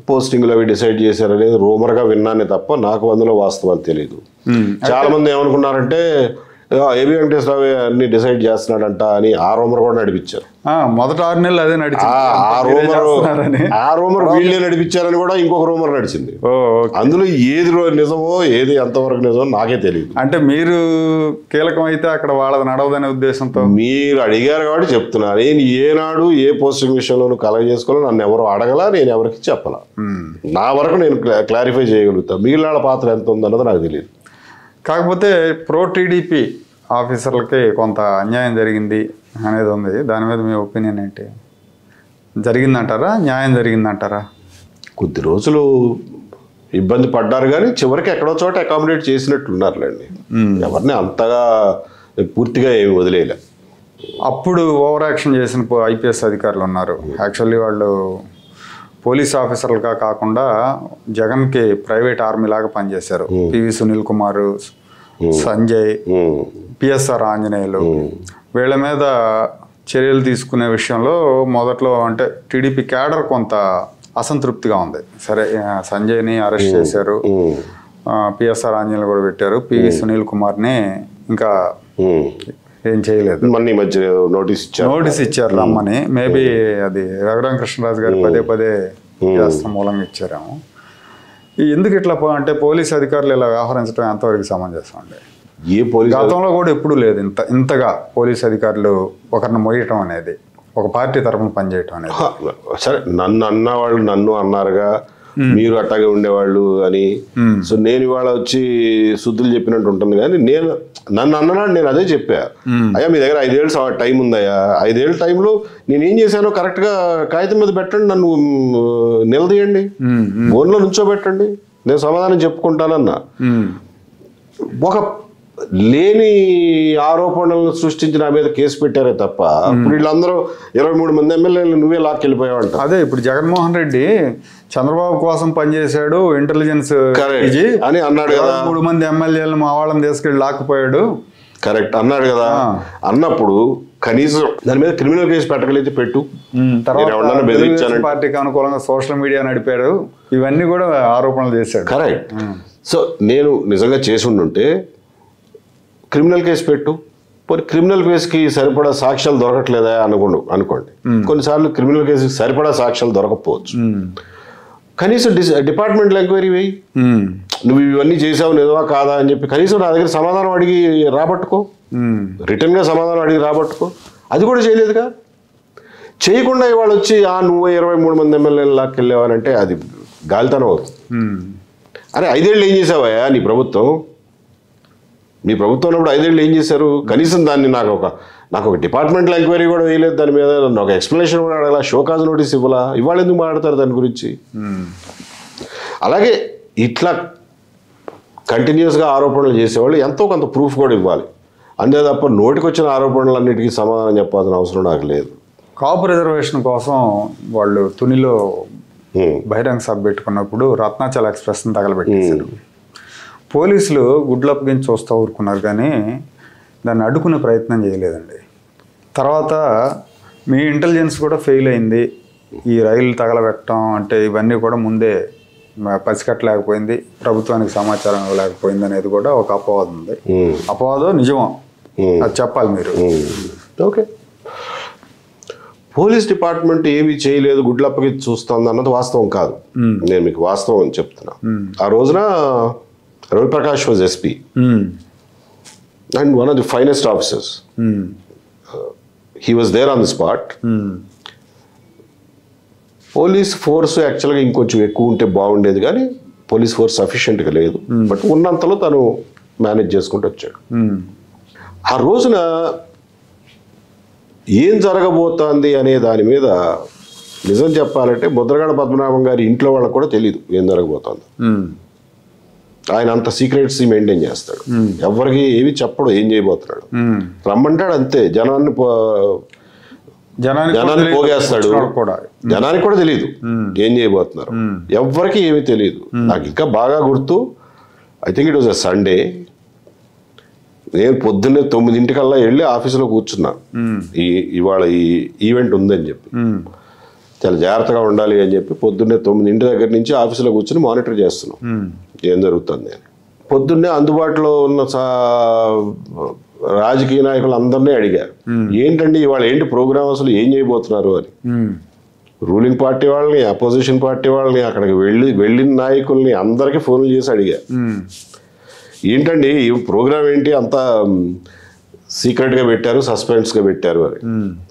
Speaker 2: పోస్టింగ్లు అవి డిసైడ్ చేశారనేది రూమర్గా విన్నానే తప్ప నాకు అందులో వాస్తవాలు తెలీదు. చాలా మంది ఏమనుకున్నారంటే ఏబీ వెంకటేశ్వరరావు అన్ని డిసైడ్ చేస్తున్నాడంట అని ఆ రూమర్ కూడా నడిపించారు.
Speaker 1: మొదట 6 నెలలు అదే నడిచింది.
Speaker 2: ఆ రూమర్ వీళ్ళే నడిపించారని కూడా ఇంకొక రూమర్ నడిచింది. అందులో ఏది నిజమో ఏది ఎంతవరకు నిజమో నాకే తెలియదు.
Speaker 1: అంటే మీరు కీలకం అయితే అక్కడ వాళ్ళది నడవదనే ఉద్దేశంతో
Speaker 2: మీరు అడిగారు కాబట్టి చెప్తున్నా. నేను ఏనాడు ఏ పోస్టింగ్ విషయంలోనూ కలగ చేసుకోవాలి, నన్ను ఎవరు అడగలా, నేను ఎవరికి చెప్పలా. నా వరకు నేను క్లారిఫై చేయగలుగుతా. మిగిలిన పాత్ర ఎంత ఉందన్నది నాకు తెలియదు.
Speaker 1: కాకపోతే ప్రో టీడీపీ ఆఫీసర్లకి కొంత అన్యాయం జరిగింది అనేది ఉంది. దాని మీద మీ ఒపీనియన్ ఏంటి? జరిగిందంటారా, న్యాయం జరిగిందంటారా?
Speaker 2: కొద్ది రోజులు ఇబ్బంది పడ్డారు కానీ చివరికి ఎక్కడో చోట అకామిడేట్ చేసినట్లున్నారులేండి. ఎవరిని అంతగా పూర్తిగా ఏమి వదిలేయలే.
Speaker 1: అప్పుడు ఓవర్ యాక్షన్ చేసిన ఐపీఎస్ అధికారులు ఉన్నారు. యాక్చువల్లీ వాళ్ళు పోలీస్ ఆఫీసర్లుగా కాకుండా జగన్కి ప్రైవేట్ ఆర్మీ లాగా పనిచేశారు. పివి సునీల్ కుమార్, సంజయ్, పిఎస్ఆర్ ఆంజనేయులు, వీళ్ళ మీద చర్యలు తీసుకునే విషయంలో మొదట్లో అంటే టీడీపీ క్యాడర్ కొంత అసంతృప్తిగా ఉంది. సరే, సంజయ్ని అరెస్ట్ చేశారు, పిఎస్ఆర్ ఆంజనేయులు కూడా పెట్టారు, పివి సునీల్ కుమార్ని ఇంకా ఏం చేయలేదు. నోటీస్ ఇచ్చారు రమ్మని. మేబీ అది రఘురామకృష్ణరాజు గారు పదే చేస్తాం మూలంగా ఇచ్చారేమో. ఎందుకు ఇట్లా అంటే పోలీస్ అధికారులు ఇలా వ్యవహరించడం ఎంతవరకు సమంజసం అండి?
Speaker 2: ఏ పోలీస్
Speaker 1: గతంలో కూడా ఎప్పుడూ లేదు ఇంతగా పోలీస్ అధికారులు ఒకరిని మోయటం అనేది, ఒక పార్టీ తరఫున పనిచేయటం అనేది.
Speaker 2: సరే నన్ను అన్నవాళ్ళు నన్ను అన్నారుగా, మీరు అట్టాగే ఉండేవాళ్ళు అని. సో నేను ఇవాళ వచ్చి శుద్ధులు చెప్పినట్టు ఉంటుంది, కానీ నన్ను అన్ననాడు నేను అదే చెప్పా. అయ్యా మీ దగ్గర 5 ఏళ్ళు టైం ఉందయ్యా, 5 ఏళ్ళ టైంలో నేనేం చేశానో కరెక్ట్గా కాగితం మీద పెట్టండి, నన్ను నిలదీయండి, బోన్లో నుంచోబెట్టండి, నేను సమాధానం చెప్పుకుంటానన్నా. ఒక లేని ఆరోపణలను సృష్టించి నా మీద కేసు పెట్టారే తప్ప ఇప్పుడు వీళ్ళందరూ 23 మంది ఎమ్మెల్యేలు నువ్వే లాక్కెళ్ళిపోయావంట.
Speaker 1: అదే ఇప్పుడు జగన్మోహన్ రెడ్డి చంద్రబాబు కోసం పనిచేశాడు, ఇంటెలిజెన్స్
Speaker 2: అని అన్నాడు కదా.
Speaker 1: 3 మంది ఎమ్మెల్యేలు మా వాళ్ళని తీసుకెళ్ళి లాక్కుపోయాడు,
Speaker 2: కరెక్ట్ అన్నాడు కదా. అన్నప్పుడు కనీసం దాని మీద క్రిమినల్ కేసు పెట్టగలిగితే పెట్టు.
Speaker 1: తర్వాత పార్టీకి అనుకూలంగా సోషల్ మీడియా నడిపాడు, ఇవన్నీ కూడా ఆరోపణలు చేశాడు.
Speaker 2: కరెక్ట్. సో నేను నిజంగా చేసి ఉండుంటే క్రిమినల్ కేసు పెట్టు. పోనీ క్రిమినల్ కేసుకి సరిపడా సాక్ష్యాలు దొరకట్లేదా అనుకోండి. కొన్నిసార్లు క్రిమినల్ కేసుకి సరిపడా సాక్ష్యాలు దొరకకపోవచ్చు. కనీసం డిపార్ట్మెంట్లో ఎంక్వైరీ వేయి, నువ్వు ఇవన్నీ చేసావు నిజమా కాదా అని చెప్పి కనీసం నా దగ్గర సమాధానం అడిగి రాబట్టుకో, రిటర్న్గా సమాధానం అడిగి రాబట్టుకో. అది కూడా చేయలేదుగా. చేయకుండా ఇవాళ వచ్చి నువ్వు 23 మంది ఎమ్మెల్యేలు లాక్కెళ్ళావనంటే అది గాలితనం అవుతుంది. అరే 5 ఏళ్ళు ఏం చేసావా నీ ప్రభుత్వం? మీ ప్రభుత్వం ఉన్నప్పుడు 5 ఏళ్ళు ఏం చేశారు? కనీసం దాన్ని నాకు ఒక డిపార్ట్మెంటల్ ఎంక్వైరీ కూడా వేయలేదు, దాని మీద నన్ను ఒక ఎక్స్ప్లెనేషన్ కూడా అడగలా, షోకాజ్ నోటీస్ ఇవ్వాలా. ఇవాళ ఎందుకు మాట్లాడతారు దాని గురించి? అలాగే ఇట్లా కంటిన్యూస్గా ఆరోపణలు చేసేవాళ్ళు ఎంతో కొంత ప్రూఫ్ కూడా ఇవ్వాలి. అంతే తప్ప నోటికి వచ్చిన ఆరోపణలన్నిటికీ సమాధానం చెప్పాల్సిన అవసరం నాకు లేదు.
Speaker 1: కాపు రిజర్వేషన్ కోసం వాళ్ళు తునిలో బహిరంగ సభ పెట్టుకున్నప్పుడు రత్నాచల ఎక్స్ప్రెస్ని తగలబెట్టేశారు. పోలీసులు గుడ్లప్పగించి చూస్తూ ఊరుకున్నారు, కానీ దాన్ని అడ్డుకునే ప్రయత్నం చేయలేదండి. తర్వాత మీ ఇంటెలిజెన్స్ కూడా ఫెయిల్ అయింది, ఈ రైలు తగలబెట్టడం అంటే ఇవన్నీ కూడా ముందే పసికట్టలేకపోయింది, ప్రభుత్వానికి సమాచారం ఇవ్వలేకపోయింది అనేది కూడా ఒక అపవాదం ఉంది. అపవాదం నిజమో అది చెప్పాలి మీరు.
Speaker 2: ఓకే, పోలీస్ డిపార్ట్మెంట్ ఏమి చేయలేదు, గుడ్లప్పగించి చూస్తుంది అన్నది వాస్తవం కాదు. నేను మీకు వాస్తవం అని చెప్తున్నా. ఆ రోజున Ravi Prakash was SP and one of the finest officers. He was there on the spot. Police force యాక్చువల్గా ఇంకొంచెం ఎక్కువ ఉంటే బాగుండేది, కానీ పోలీస్ ఫోర్స్ సఫిషియెంట్గా లేదు. బట్ ఉన్నంతలో తను మేనేజ్ చేసుకుంటూ వచ్చాడు. ఆ రోజున ఏం జరగబోతోంది అనే దాని మీద నిజం చెప్పాలంటే ముద్రగడ పద్మనాభం గారి ఇంట్లో వాళ్ళకు కూడా తెలియదు ఏం జరగబోతోంది. ఆయన అంత సీక్రెట్స్ మెయింటైన్ చేస్తాడు, ఎవరికి ఏవి చెప్పడు ఏం చేయబోతున్నాడు. రమ్మంటాడు అంతే, జనాన్ని పోగేస్తాడు. జనానికి కూడా తెలియదు ఏం చేయబోతున్నారు, ఎవరికి ఏమీ తెలియదు. నాకు ఇంకా బాగా గుర్తు, I think it was a Sunday. నేను పొద్దున్నే 9 వెళ్ళి ఆఫీసులో కూర్చున్నా, ఇవాళ ఈ ఈవెంట్ ఉందని చెప్పి, చాలా జాగ్రత్తగా ఉండాలి అని చెప్పి పొద్దున్నే 9 దగ్గర నుంచి ఆఫీసులో కూర్చుని మానిటర్ చేస్తున్నాం ఏం జరుగుతుంది అని. పొద్దున్నే అందుబాటులో ఉన్న రాజకీయ నాయకులు అందరినీ అడిగారు, ఏంటండి ఇవాళ ఏంటి ప్రోగ్రామ్, అసలు ఏం చేయబోతున్నారు అని. రూలింగ్ పార్టీ వాళ్ళని, అపోజిషన్ పార్టీ వాళ్ళని, అక్కడికి వెళ్ళిన నాయకుల్ని అందరికీ ఫోన్లు చేసి అడిగారు, ఏంటండి ఈ ప్రోగ్రామ్ ఏంటి అంతా సీక్రెట్గా పెట్టారు, సస్పెన్స్గా పెట్టారు అని.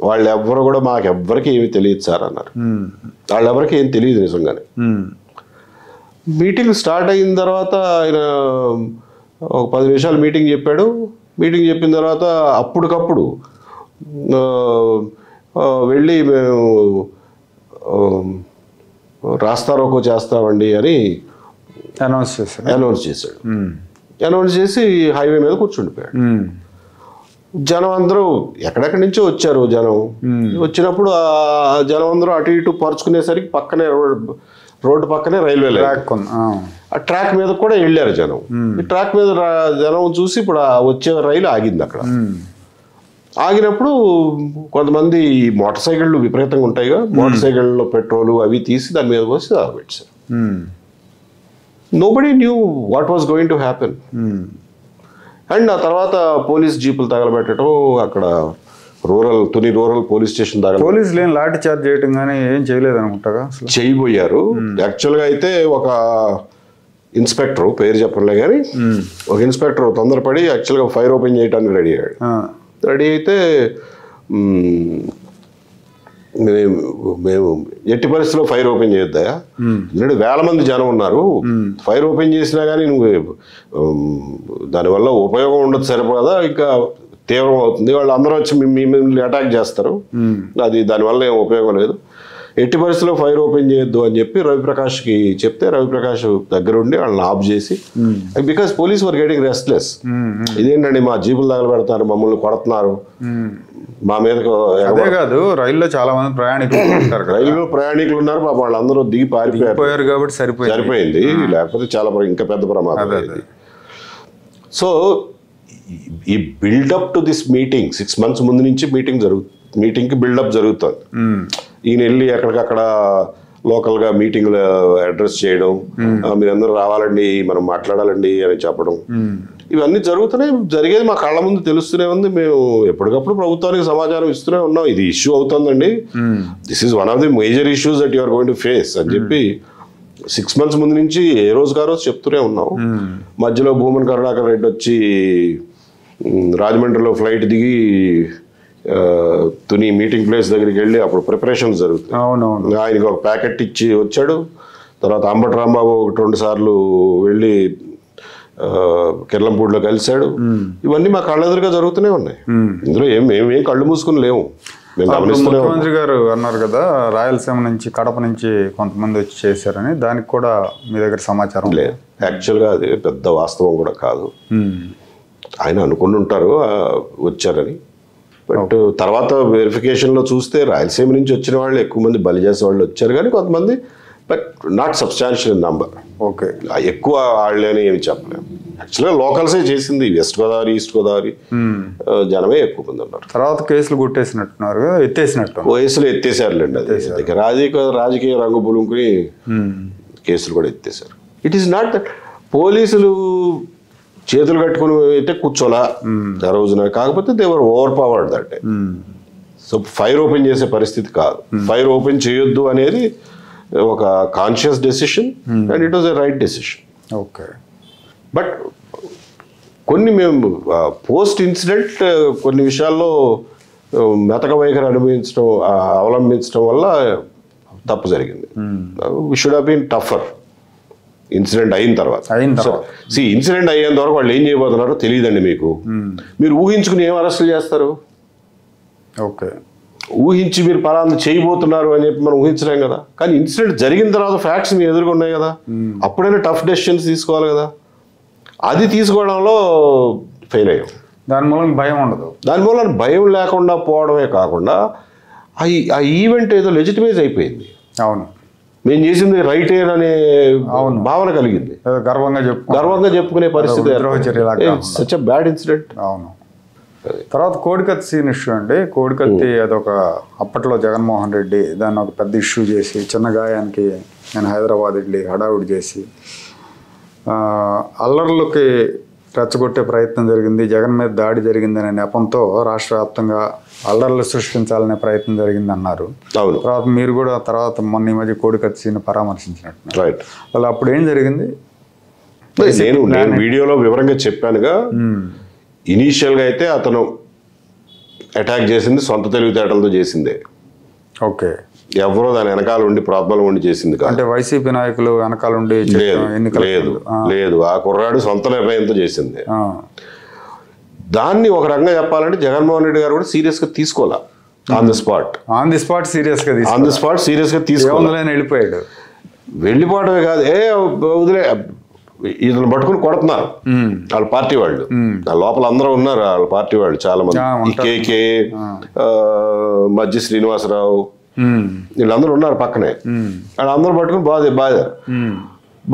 Speaker 2: వాళ్ళు ఎవ్వరు కూడా మాకెవ్వరికి ఏమి తెలియదు సార్ అన్నారు. వాళ్ళెవరికి ఏం తెలియదు నిజంగానే. మీటింగ్ స్టార్ట్ అయిన తర్వాత ఆయన ఒక 10 నిమిషాలు మీటింగ్ చెప్పాడు. మీటింగ్ చెప్పిన తర్వాత అప్పటికప్పుడు వెళ్ళి మేము రాస్తారోకో చేస్తామండి అని అనౌన్స్ చేశాడు. అనౌన్స్ చేసి హైవే మీద కూర్చుండిపోయాడు. జనం అందరూ ఎక్కడెక్కడి నుంచో వచ్చారు. జనం వచ్చినప్పుడు ఆ జనం అందరూ అటు ఇటు పరుచుకునేసరికి పక్కనే రోడ్డు పక్కనే రైల్వే లైన్, ఆ ట్రాక్ మీద కూడా వెళ్ళారు జనం. ఈ ట్రాక్ మీద జనం చూసి ఇప్పుడు వచ్చే రైలు ఆగింది అక్కడ. ఆగినప్పుడు కొంతమంది మోటార్ సైకిళ్ళు విపరీతంగా ఉంటాయిగా, మోటార్ సైకిళ్ళలో పెట్రోలు అవి తీసి దాని మీద పోసి పెట్టారు. Nobody knew what was going to happen. And ఆ తర్వాత పోలీస్ జీపులు తగలబెట్టడం, అక్కడ తుని రూరల్ పోలీస్ స్టేషన్ దగ్గర
Speaker 1: పోలీసులు ఏం లాఠీ చార్జ్ చేయటం కానీ ఏం చేయలేదు అనుకుంటాగా,
Speaker 2: చేయబోయారు. యాక్చువల్గా అయితే ఒక ఇన్స్పెక్టర్ పేరు చెప్పలే కానీ ఒక ఇన్స్పెక్టర్ తొందరపడి యాక్చువల్గా ఫైర్ ఓపెన్ చేయడానికి రెడీ అయ్యాడు. రెడీ అయితే మేము ఎట్టి పరిస్థితిలో ఫైర్ ఓపెన్ చేయొద్దా, ఎందుకంటే 1000 మంది జనం ఉన్నారు, ఫైర్ ఓపెన్ చేసినా కానీ నువ్వు దానివల్ల ఉపయోగం ఉండదు, సరిపోదా, ఇంకా తీవ్రం అవుతుంది, వాళ్ళు అందరూ వచ్చి మిమ్మల్ని అటాక్ చేస్తారు, అది దానివల్ల ఏం ఉపయోగం లేదు, ఎట్టి పరిస్థితుల్లో ఫైర్ ఓపెన్ చేయొద్దు అని చెప్పి రవిప్రకాష్కి చెప్తే రవిప్రకాష్ దగ్గర ఉండి వాళ్ళని ఆఫ్ చేసి, because police were getting restless, ఇదేంటండి మా జీపులు తగలబెడతారు, మమ్మల్ని కొడుతున్నారు, మా మీద
Speaker 1: కాదు రైల్లో చాలా మంది ప్రయాణికులు ఉంటారు,
Speaker 2: రైల్లో ప్రయాణికులు ఉన్నారు, పాప వాళ్ళందరూ దిగి పారిపోయారు
Speaker 1: కాబట్టి సరిపోయింది,
Speaker 2: లేకపోతే చాలా ఇంకా పెద్ద ప్రమాదం. సో ఈ build up to this meeting 6 months ముందు నుంచి మీటింగ్కి బిల్డప్ జరుగుతుంది. ఈయన వెళ్ళి ఎక్కడికక్కడ లోకల్గా మీటింగ్లు అడ్రస్ చేయడం, మీరందరూ రావాలండి మనం మాట్లాడాలండి అని చెప్పడం, ఇవన్నీ జరిగేది మా కళ్ళ ముందు తెలుస్తూనే ఉంది. మేము ఎప్పటికప్పుడు ప్రభుత్వానికి సమాచారం ఇస్తూనే ఉన్నాం, ఇది ఇష్యూ అవుతుందండి, this is one of the major issues that you're going to face అని చెప్పి 6 months ముందు నుంచి ఏ రోజుగా రోజు చెప్తూనే ఉన్నాం. మధ్యలో భూమన్ కరుణాకర్ రెడ్డి వచ్చి రాజమండ్రిలో ఫ్లైట్ దిగి తుని మీటింగ్ ప్లేస్ దగ్గరికి వెళ్ళి అప్పుడు ప్రిపరేషన్స్ జరుగుతాయి. ఆయనకి ఒక ప్యాకెట్ ఇచ్చి వచ్చాడు. తర్వాత అంబటి రాంబాబు 2 సార్లు వెళ్ళి కిర్లంపూడిలో కలిశాడు. ఇవన్నీ మా కళ్ళెదురుగా జరుగుతూనే ఉన్నాయి. ఇందులో ఏం కళ్ళు మూసుకుని లేవు.
Speaker 1: ముఖ్యమంత్రి గారు అన్నారు కదా రాయలసీమ నుంచి కడప నుంచి కొంతమంది వచ్చి చేశారని, దానికి కూడా మీ దగ్గర సమాచారం
Speaker 2: లేదు. యాక్చువల్గా అది పెద్ద వాస్తవం కూడా కాదు. ఆయన అనుకుని ఉంటారు వచ్చారని, బట్ తర్వాత వెరిఫికేషన్లో చూస్తే రాయలసీమ నుంచి వచ్చిన వాళ్ళు ఎక్కువ మంది బలి చేసే వాళ్ళు వచ్చారు, కానీ కొంతమంది but not substantial number.
Speaker 1: Okay,
Speaker 2: ఎక్కువ వాళ్ళే అని ఏమి చెప్పలేము. యాక్చువల్గా లోకల్సే చేసింది, వెస్ట్ గోదావరి ఈస్ట్ గోదావరి జనమే ఎక్కువ మంది ఉన్నారు.
Speaker 1: తర్వాత కేసులు కొట్టేసినట్టున్నారు, ఎత్తేసినట్టు
Speaker 2: వయసులో ఎత్తేసారులేండి. అది రాజకీయ రంగు పులుముకుని కేసులు కూడా ఎత్తేసారు. ఇట్ ఈస్ నాట్ దట్ పోలీసులు చేతులు కట్టుకుని అయితే కూర్చోలా ఆ రోజున, కాకపోతే they were overpowered that day. So fire open చేసే పరిస్థితి కాదు. ఫైర్ ఓపెన్ చేయొద్దు అనేది ఒక conscious decision and it was a right decision.
Speaker 1: Okay,
Speaker 2: but కొన్ని మేము పోస్ట్ ఇన్సిడెంట్ కొన్ని విషయాల్లో మెతక వైఖరి అవలంబించడం వల్ల తప్పు జరిగింది. We should have been tougher incident అయిన తర్వాత. ఇన్సిడెంట్ అయ్యేంత వరకు వాళ్ళు ఏం చేయబోతున్నారో తెలియదండి మీకు. మీరు ఊహించుకుని ఏం అరెస్టులు చేస్తారు?
Speaker 1: ఓకే,
Speaker 2: ఊహించి మీరు పలానా చేయబోతున్నారు అని చెప్పి మనం ఊహించలేం కదా. కానీ ఇన్సిడెంట్ జరిగిన తర్వాత ఫ్యాక్ట్స్ మీ ఎదురుగా ఉన్నాయి కదా, అప్పుడైనా టఫ్ డెసిషన్స్ తీసుకోవాలి కదా. అది తీసుకోవడంలో ఫెయిల్ అయ్యాం.
Speaker 1: దాని మూలం భయం ఉండదు.
Speaker 2: దాని మూలం భయం లేకుండా పోవడమే కాకుండా ఆ ఈవెంట్ ఏదో లెజిటిమైజ్ అయిపోయింది.
Speaker 1: అవును,
Speaker 2: మేము చేసింది రైట్ అనే భావన కలిగింది, గర్వంగా చెప్పుకునే పరిస్థితి. Such a bad incident.
Speaker 1: అవును. తర్వాత కోడికత్తి సీన్ ఇష్యూ అండి. కోడికత్తి అదొక అప్పట్లో జగన్మోహన్ రెడ్డి దాన్ని ఒక పెద్ద ఇష్యూ చేసి చిన్న గాయానికి నేను హైదరాబాద్ వెళ్ళి హడావుడి చేసి అల్లర్లకి రెచ్చగొట్టే ప్రయత్నం జరిగింది, జగన్ మీద దాడి జరిగిందనే నెపంతో రాష్ట్ర వ్యాప్తంగా అల్లర్లు సృష్టించాలనే ప్రయత్నం జరిగింది అన్నారు. తర్వాత మీరు కూడా మొన్న ఈ మధ్య కోడికత్తి సీన్ పరామర్శించినట్టు. వాళ్ళు అప్పుడు ఏం జరిగింది?
Speaker 2: నేను వీడియోలో వివరంగా చెప్పానుగా. ఇనీషియల్గా అయితే అతను అటాక్ చేసింది సొంత తెలివితేటలతో చేసిందే.
Speaker 1: ఓకే,
Speaker 2: ఎవరో దాని వెనకాల ఉండి ప్రాబ్లం ఉండి చేసింది కాదు.
Speaker 1: అంటే వైసీపీ నాయకులు వెనకాల ఉండి
Speaker 2: లేదు, ఆ కుర్రాడు సొంత నిర్ణయంతో చేసింది. దాన్ని ఒక రకంగా చెప్పాలంటే జగన్మోహన్ రెడ్డి గారు కూడా సీరియస్ గా తీసుకోవాలా. ఆన్ ది స్పాట్ సీరియస్ గా తీసుకోవాలి. వెళ్ళిపోవడమే కాదు, వదిలే ఇతను పట్టుకుని కొడుతున్నారు వాళ్ళ పార్టీ వాళ్ళు. లోపల అందరూ ఉన్నారు వాళ్ళ పార్టీ వాళ్ళు చాలా మంది, కేకే, మధ్య శ్రీనివాసరావు, వీళ్ళందరూ ఉన్నారు పక్కనే. వాళ్ళందరూ పట్టుకుని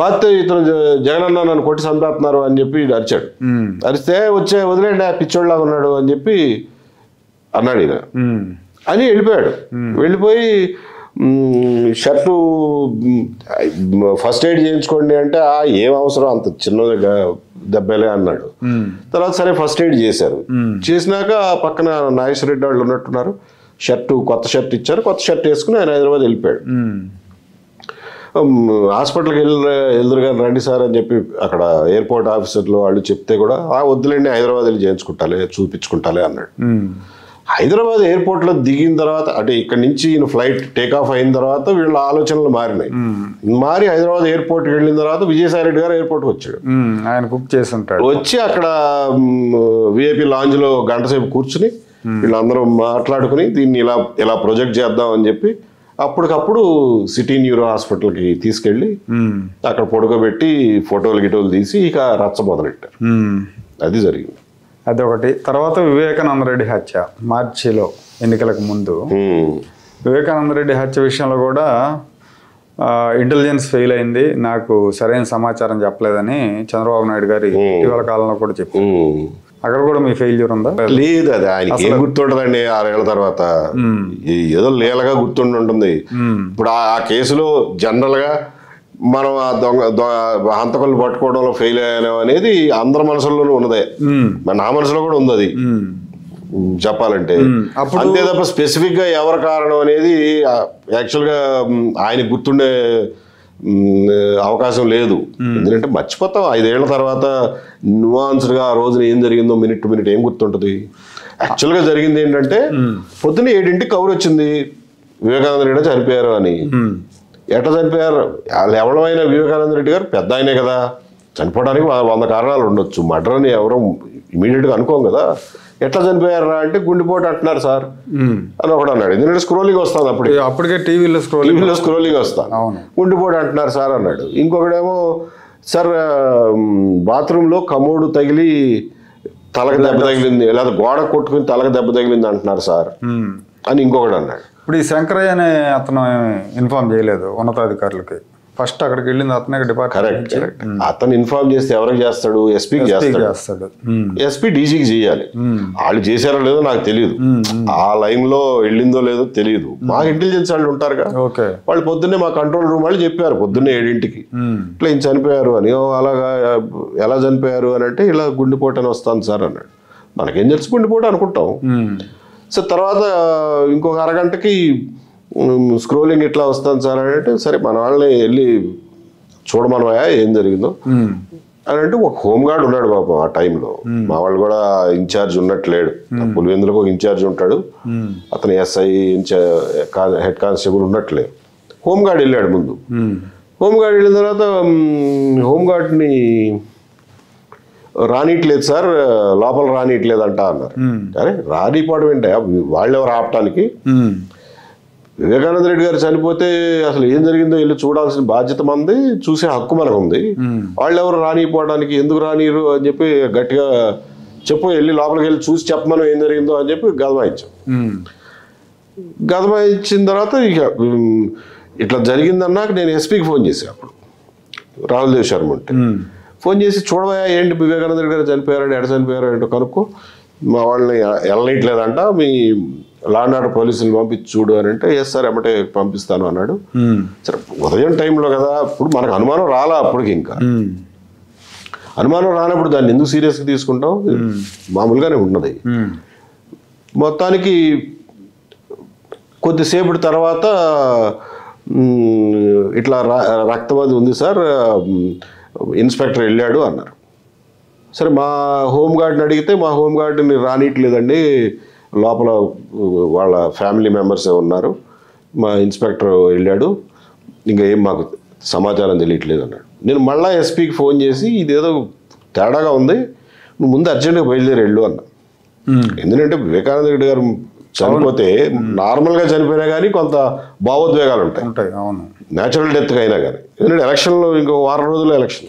Speaker 2: బాధితే ఇతను జగనన్న నన్ను కొట్టి చంపేస్తున్నారు అని చెప్పి అరిచాడు. అరిస్తే వదిలేండి పిచ్చోళ్ళలాగా ఉన్నాడు అని చెప్పి అన్నాడు ఈయన అని వెళ్ళిపోయాడు. వెళ్ళిపోయి షర్టు ఫస్ట్ ఎయిడ్ చేయించుకోండి అంటే ఏం అవసరం అంత చిన్న దెబ్బలే అన్నాడు. తర్వాత సరే ఫస్ట్ ఎయిడ్ చేశారు. చేసినాక పక్కన నాగేశ్వరరెడ్డి వాళ్ళు ఉన్నట్టున్నారు, కొత్త షర్ట్ ఇచ్చారు. కొత్త షర్ట్ వేసుకుని ఆయన హైదరాబాద్ వెళ్ళిపోయాడు. హాస్పిటల్కి వెళ్దురు కానీ రండి సార్ అని చెప్పి అక్కడ ఎయిర్పోర్ట్ ఆఫీసర్లు వాళ్ళు చెప్తే కూడా వద్దులేండి హైదరాబాద్ వెళ్ళి చేయించుకుంటాలే చూపించుకుంటాలే అన్నాడు. హైదరాబాద్ ఎయిర్పోర్ట్లో దిగిన తర్వాత అంటే ఇక్కడ నుంచి ఫ్లైట్ టేక్ ఆఫ్ అయిన తర్వాత వీళ్ళ ఆలోచనలు మారినాయి. మారి హైదరాబాద్ ఎయిర్పోర్ట్కి వెళ్ళిన తర్వాత విజయసాయి రెడ్డి గారు ఎయిర్పోర్ట్కి వచ్చాడు.
Speaker 1: ఆయన బుక్ చేసి ఉంటాడు. వచ్చి
Speaker 2: అక్కడ విఐపి లాంజ్లో గంట సేపు కూర్చుని వీళ్ళందరూ మాట్లాడుకుని దీన్ని ఇలా ప్రొజెక్ట్ చేద్దాం అని చెప్పి అప్పటికప్పుడు సిటీ న్యూరో హాస్పిటల్కి తీసుకెళ్ళి అక్కడ పడుకోబెట్టి ఫోటోలు గిటోలు తీసి ఇక రచ్చ మొదలెట్టారు. అది జరిగింది.
Speaker 1: అదొకటి. తర్వాత వివేకానంద రెడ్డి హత్య మార్చిలో ఎన్నికలకు ముందు. వివేకానంద రెడ్డి హత్య విషయంలో కూడా ఇంటెలిజెన్స్ ఫెయిల్ అయింది, నాకు సరైన సమాచారం చెప్పలేదని చంద్రబాబు నాయుడు గారి ఇటీవల కాలంలో కూడా చెప్పారు. అక్కడ కూడా మీ ఫెయిల్యూర్ ఉందా?
Speaker 2: లేదు, అది ఆయనకి ఏం గుర్తుంటదండి 6 ఏళ్ల తర్వాత. ఏదో లీలగా గుర్తుండి ఉంటుంది. ఇప్పుడు ఆ కేసులో జనరల్ గా మనం ఆ హంతకులను పట్టుకోవడంలో ఫెయిల్ అయ్యాం అనేది అందరి మనసుల్లోనూ ఉన్నదే, నా మనసులో కూడా ఉంది అది చెప్పాలంటే. అంతే తప్ప స్పెసిఫిక్ గా ఎవరి కారణం అనేది యాక్చువల్ గా ఆయనకు గుర్తుండే అవకాశం లేదు. ఎందుకంటే మర్చిపోతాం 5 ఏళ్ల తర్వాత న్యూఆన్స్డ్గా ఆ రోజున ఏం జరిగిందో మినిట్ టు మినిట్ ఏం గుర్తుంటుంది. యాక్చువల్గా జరిగింది ఏంటంటే పొద్దున్న 7ంటికి కవర్ వచ్చింది వివేకానంద రెడ్డి చనిపోయారు అని. ఎట్లా చనిపోయారు? వాళ్ళు ఎవరైనా వివేకానంద రెడ్డి గారు పెద్ద ఆయనే కదా, చనిపోవడానికి 100 కారణాలు ఉండొచ్చు, మర్డర్ అని ఎవరు ఇమీడియట్గా అనుకోం కదా. ఎట్లా చనిపోయారా అంటే గుండెపోటు అంటున్నారు సార్ అని ఒకడు అన్నాడు. ఎందుకంటే స్క్రోలింగ్ వస్తుంది
Speaker 1: అప్పటికే టీవీలో
Speaker 2: స్క్రోలింగ్ వస్తాను, గుండెపోటు అంటున్నారు సార్ అన్నాడు. ఇంకొకడేమో సార్ బాత్రూంలో కమోడు తగిలి తలకు దెబ్బ తగిలింది, లేదా గోడ కొట్టుకుని తలకు దెబ్బ తగిలింది అంటున్నారు సార్ అని ఇంకొకడు అన్నాడు.
Speaker 1: ఇప్పుడు ఈ శంకరయ్య అనే అతను ఇన్ఫార్మ్ చేయలేదు ఉన్నతాధికారులకి. ఫస్ట్ అక్కడికి వెళ్ళింది అతనే డిపార్ట్మెంట్.
Speaker 2: కరెక్ట్. అతను ఇన్ఫార్మ్ చేస్తే ఎవరికి చేస్తాడు? ఎస్పీకి చేస్తాడు. ఎస్పీ డీజీకి చేయాలి. వాళ్ళు చేశారో లేదో నాకు తెలియదు, ఆ లైన్ లో వెళ్ళిందో లేదో తెలియదు. మాకు ఇంటెలిజెన్స్ వాళ్ళు ఉంటారుగా, వాళ్ళు పొద్దున్నే మా కంట్రోల్ రూమ్ వాళ్ళు చెప్పారు పొద్దున్నే 7ంటికి ఇట్లా ఈయన చనిపోయారు అని. అలాగా ఎలా చనిపోయారు అని అంటే ఇలా గుండెపోటు అని వస్తాను సార్ అన్నాడు. మనకేం తెలుసు గుండెపోటు అనుకుంటాం. సో తర్వాత ఇంకొక అరగంటకి స్క్రోలింగ్ ఇట్లా వస్తాను సార్ అని అంటే సరే మన వాళ్ళని వెళ్ళి చూడమనవా ఏం జరిగిందో అని అంటే ఒక హోంగార్డ్ ఉన్నాడు పాపం ఆ టైంలో. మా వాళ్ళు కూడా ఇన్ఛార్జ్ ఉన్నట్లేడు, పులివెందులకు ఒక ఇన్ఛార్జ్ ఉంటాడు, అతను ఎస్ఐ హెడ్ కానిస్టేబుల్ ఉన్నట్లేదు. హోంగార్డ్ వెళ్ళాడు ముందు. హోంగార్డ్ వెళ్ళిన తర్వాత హోంగార్డ్ని రానిట్లేదు సార్, లోపల రానిట్లేదంట అన్నారు. అరే రానిపోవడం ఏంటా, వాళ్ళు ఎవరు ఆపటానికి? వివేకానంద రెడ్డి గారు చనిపోతే అసలు ఏం జరిగిందో వెళ్ళి చూడాల్సిన బాధ్యత మంది, చూసే హక్కు మనకు ఉంది. వాళ్ళు ఎవరు రానిపోవడానికి, ఎందుకు రానిరు అని చెప్పి గట్టిగా చెప్పు, వెళ్ళి లోపలికి వెళ్ళి చూసి చెప్పమని ఏం జరిగిందో అని చెప్పి గదమాయించాం. గదమాయించిన తర్వాత ఇక ఇట్లా జరిగిందన్నాక నేను ఎస్పీకి ఫోన్ చేశాను. అప్పుడు రాహుల్ దేవ్ శర్మ ఉంటే ఫోన్ చేసి చూడవా ఏంటి వివేకానంద రెడ్డి గారు చనిపోయారని, ఎడ చనిపోయారో ఏంటో కనుక్కో, మా వాళ్ళని వెళ్ళనట్లేదంట, మీ లా అండ్ ఆర్డర్ పోలీసులు పంపించి చూడు అని అంటే ఎస్ సార్ ఎమ్మటే పంపిస్తాను అన్నాడు. సరే ఉదయం టైంలో కదా, ఇప్పుడు మనకు అనుమానం రాలా అప్పటికి. ఇంకా అనుమానం రానప్పుడు దాన్ని ఎందుకు సీరియస్గా తీసుకుంటాం, మామూలుగానే ఉన్నది. మొత్తానికి కొద్దిసేపటి తర్వాత ఇట్లా రక్తం అది ఉంది సార్, ఇన్స్పెక్టర్ వెళ్ళాడు అన్నారు. సరే మా హోంగార్డ్ని అడిగితే మా హోంగార్డ్ని రానిట్లేదండి, లోపల వాళ్ళ ఫ్యామిలీ మెంబర్సే ఉన్నారు, మా ఇన్స్పెక్టర్ వెళ్ళాడు, ఇంకా ఏం మాకు సమాచారం తెలియట్లేదు అన్నాడు. నేను మళ్ళీ ఎస్పీకి ఫోన్ చేసి ఇదేదో తేడాగా ఉంది, నువ్వు ముందు అర్జెంట్గా బయలుదేరి వెళ్ళు అన్నా. ఎందుకంటే వివేకానంద రెడ్డి గారు చనిపోతే నార్మల్గా చనిపోయినా కానీ కొంత భావోద్వేగాలు ఉంటాయి, న్యాచురల్ డెత్గా అయినా కానీ. ఎందుకంటే ఎలక్షన్లో ఇంకో వారం రోజుల్లో ఎలక్షన్,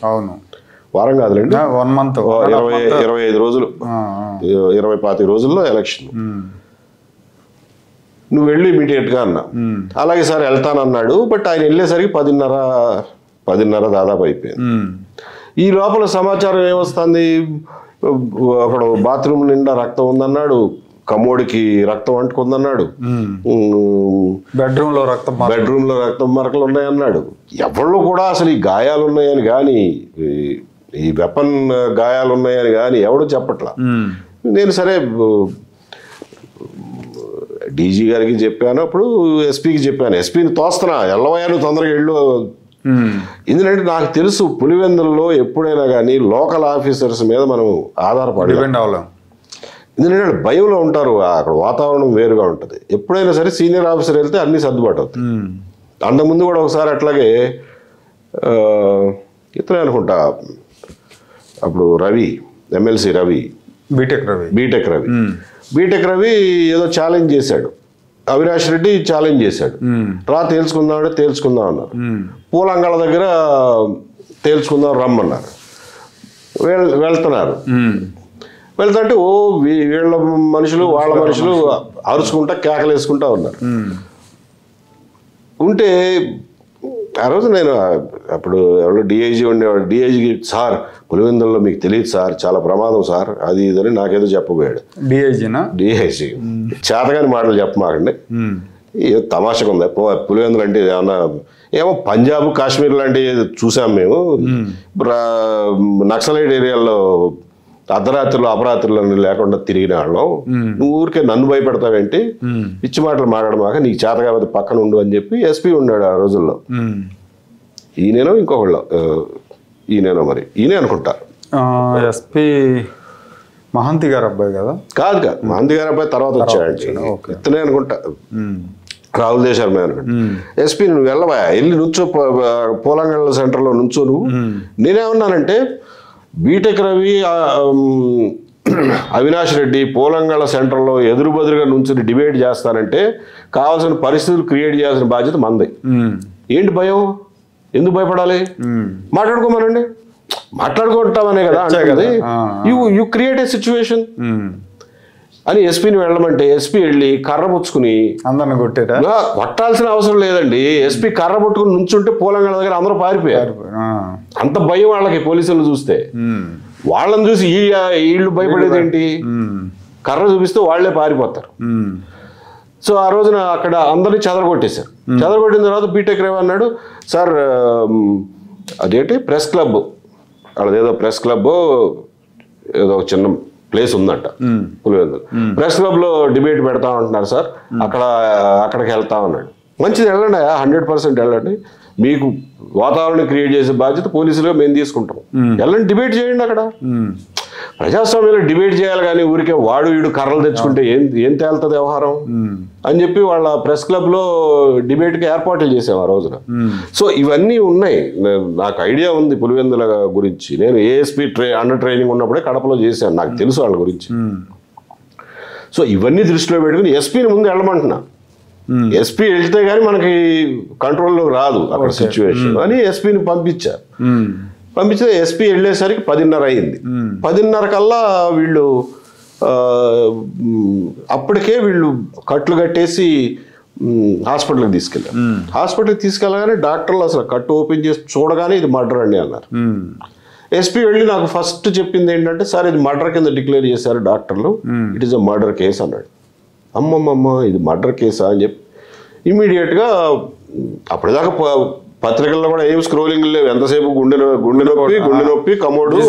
Speaker 2: వారం కాదులేండి
Speaker 1: 1 month,
Speaker 2: 25 రోజులు, 20-25 రోజుల్లో ఎలక్షన్. నువ్వు వెళ్ళి ఇమీడియట్గా అన్నా. అలాగే సార్ వెళ్తానన్నాడు. బట్ ఆయన వెళ్ళేసరికి 10:30 దాదాపు అయిపోయింది. ఈ లోపల సమాచారం ఏమొస్తుంది, అక్కడ బాత్రూమ్ నిండా రక్తం ఉందన్నాడు, కమోడికి రక్తం అంటుకుందన్నాడు, బెడ్రూమ్లో రక్తం మరకలు ఉన్నాయన్నాడు. ఎవళ్ళు కూడా అసలు ఈ గాయాలు ఉన్నాయని కానీ, ఈ వెపన్ గాయాలు ఉన్నాయని కానీ ఎవడు చెప్పట్లా. నేను సరే డీజీ గారికి చెప్పాను, అప్పుడు ఎస్పీకి చెప్పాను. ఎస్పీని తోస్తున్నా, ఎల్లవయ్యా నువ్వు తొందరగా వెళ్ళు ఎందుకంటే నాకు తెలుసు పులివెందుల్లో ఎప్పుడైనా కానీ లోకల్ ఆఫీసర్స్ మీద మనం ఆధారపడి
Speaker 1: డిపెండ్ అవ్వలేం.
Speaker 2: ఎందుకంటే భయంలో ఉంటారు, అక్కడ వాతావరణం వేరుగా ఉంటుంది. ఎప్పుడైనా సరే సీనియర్ ఆఫీసర్ వెళ్తే అన్ని సర్దుబాటు అవుతాయి. అంతకుముందు కూడా ఒకసారి అట్లాగే ఇతనే అనుకుంటా, అప్పుడు రవి, ఎమ్మెల్సీ రవి, బీటెక్ రవి ఏదో ఛాలెంజ్ చేశాడు, అవినాష్ రెడ్డి ఛాలెంజ్ చేశాడు. రా తేల్చుకుందాం అంటే తేల్చుకుందాం అన్నారు. పూలంగళ దగ్గర తేల్చుకుందాం రమ్మన్నారు. వెళ్తున్నారు. వెళ్తుంటే వీళ్ళ మనుషులు వాళ్ళ మనుషులు అరుచుకుంటా కేకలేసుకుంటా ఉన్నారు. ఉంటే ఆ రోజు నేను అప్పుడు ఎవరో డిఐజీ ఉండేవాడు. డిఐజీకి సార్ పులివెందుల్లో మీకు తెలియదు సార్, చాలా ప్రమాదం సార్, అది ఇదని నాకేదో చెప్పబోయాడు. డిఐజీ చేతగాని మాటలు చెప్పమాకండి, ఏదో తమాషగా ఉంది. పులివెందులు అంటే ఏమన్నా ఏమో పంజాబ్ కాశ్మీర్ లాంటివి చూసాం మేము, నక్సలైట్ ఏరియాల్లో అర్ధరాత్రులు అపరాత్రులు లేకుండా తిరిగిన వాళ్ళం, నువ్వు ఊరికే నన్ను భయపెడతావేంటి, పిచ్చి మాటలు మాట్లాడమాక, నీకు చేత కాబట్టి పక్కన ఉండు అని చెప్పి ఎస్పీ ఉన్నాడు ఆ రోజుల్లో. ఈయనేనో ఇంకొకళ్ళు, ఈయనేనో మరి ఈయనే అనుకుంటా,
Speaker 1: ఎస్పీ మహంతి గారు అబ్బాయి కదా?
Speaker 2: కాదు, మహంతి గారి అబ్బాయి తర్వాత వచ్చాడండి, ఇతనే అనుకుంటా, రాహుల్ దేశార్మే అనుకుంటా. ఎస్పీ నువ్వు వెళ్ళవా, వెళ్ళి నుంచో పోలంగల్ సెంటర్లో నుంచో నువ్వు. నేనేమన్నానంటే బీటెక్ రవి, అవినాష్ రెడ్డి పోలంగళ సెంటర్లో ఎదురుబెదురుగా నుంచి డిబేట్ చేస్తానంటే కావాల్సిన పరిస్థితులు క్రియేట్ చేయాల్సిన బాధ్యత మంది. ఏంటి భయం, ఎందుకు భయపడాలి, మాట్లాడుకోమనండి, మాట్లాడుకుంటామనే కదా అంటే యు క్రియేట్ ఏ సిచ్యువేషన్ అని ఎస్పీని వెళ్ళమంటే ఎస్పీ వెళ్ళి కర్ర పుచ్చుకుని
Speaker 1: అందరిని కొట్టారా?
Speaker 2: కొట్టాల్సిన అవసరం లేదండి. ఎస్పీ కర్ర పట్టుకుని నుంచుంటే పోలంగళ దగ్గర అందరూ పారిపోయారు. అంత భయం వాళ్ళకి పోలీసులు చూస్తే. వాళ్ళని చూసి వీళ్ళు భయపడేది ఏంటి, కర్ర చూపిస్తే వాళ్లే పారిపోతారు. సో ఆ రోజున అక్కడ అందరినీ చెదరగొట్టేశారు. చెదరగొట్టిన తర్వాత బీటెక్ రేవ్ అన్నాడు, సార్ అదేంటి ప్రెస్ క్లబ్, అదేదో ప్రెస్ క్లబ్ ఏదో ఒక చిన్న ప్లేస్ ఉందంట పులివెందులు, ప్రెస్ క్లబ్ లో డిబేట్ పెడతా ఉంటున్నారు సార్, అక్కడికి వెళ్తా ఉన్నాడు. మంచిది, వెళ్ళండి, 100% వెళ్ళండి, మీకు వాతావరణం క్రియేట్ చేసే బాధ్యత పోలీసులుగా మేము తీసుకుంటాం, వెళ్ళండి డిబేట్ చేయండి. అక్కడ ప్రజాస్వామ్యంలో డిబేట్ చేయాలి కానీ ఊరికే వాడు వీడు కర్రలు తెచ్చుకుంటే ఏం తేలుతుంది వ్యవహారం అని చెప్పి వాళ్ళ ప్రెస్ క్లబ్ లో డిబేట్కి ఏర్పాట్లు చేసాం ఆ రోజున. సో ఇవన్నీ ఉన్నాయి, నాకు ఐడియా ఉంది పులివెందుల గురించి. నేను ఏఎస్పీ అండర్ ట్రైనింగ్ ఉన్నప్పుడే కడపలో చేశాను, నాకు తెలుసు వాళ్ళ గురించి. సో ఇవన్నీ దృష్టిలో పెట్టుకుని ఎస్పీని ముందు వెళ్ళమంటున్నా. ఎస్పీ వెళ్తే కానీ మనకి కంట్రోల్లో రాదు అక్కడ సిచ్యువేషన్ అని ఎస్పీని పంపించారు. పంపించితే ఎస్పీ వెళ్ళేసరికి 10:30 అయింది. 10:30 కల్లా వీళ్ళు అప్పటికే వీళ్ళు కట్లు కట్టేసి హాస్పిటల్కి తీసుకెళ్ళారు. హాస్పిటల్కి తీసుకెళ్ళగానే డాక్టర్లు అసలు కట్టు ఓపెన్ చేసి చూడగానే ఇది మర్డర్ అండి అన్నారు. ఎస్పీ వెళ్ళి నాకు ఫస్ట్ చెప్పింది ఏంటంటే, సార్ ఇది మర్డర్ కింద డిక్లేర్ చేశారు డాక్టర్లు, it is a murder case అన్నాడు. అమ్మమ్మమ్మ ఇది మర్డర్ కేసా అని చెప్పి ఇమీడియట్గా అప్పటిదాకా పత్రికల్లో కూడా ఏం స్క్రోలింగ్ లేవు, ఎంతసేపు గుండె నొప్పి కమోడు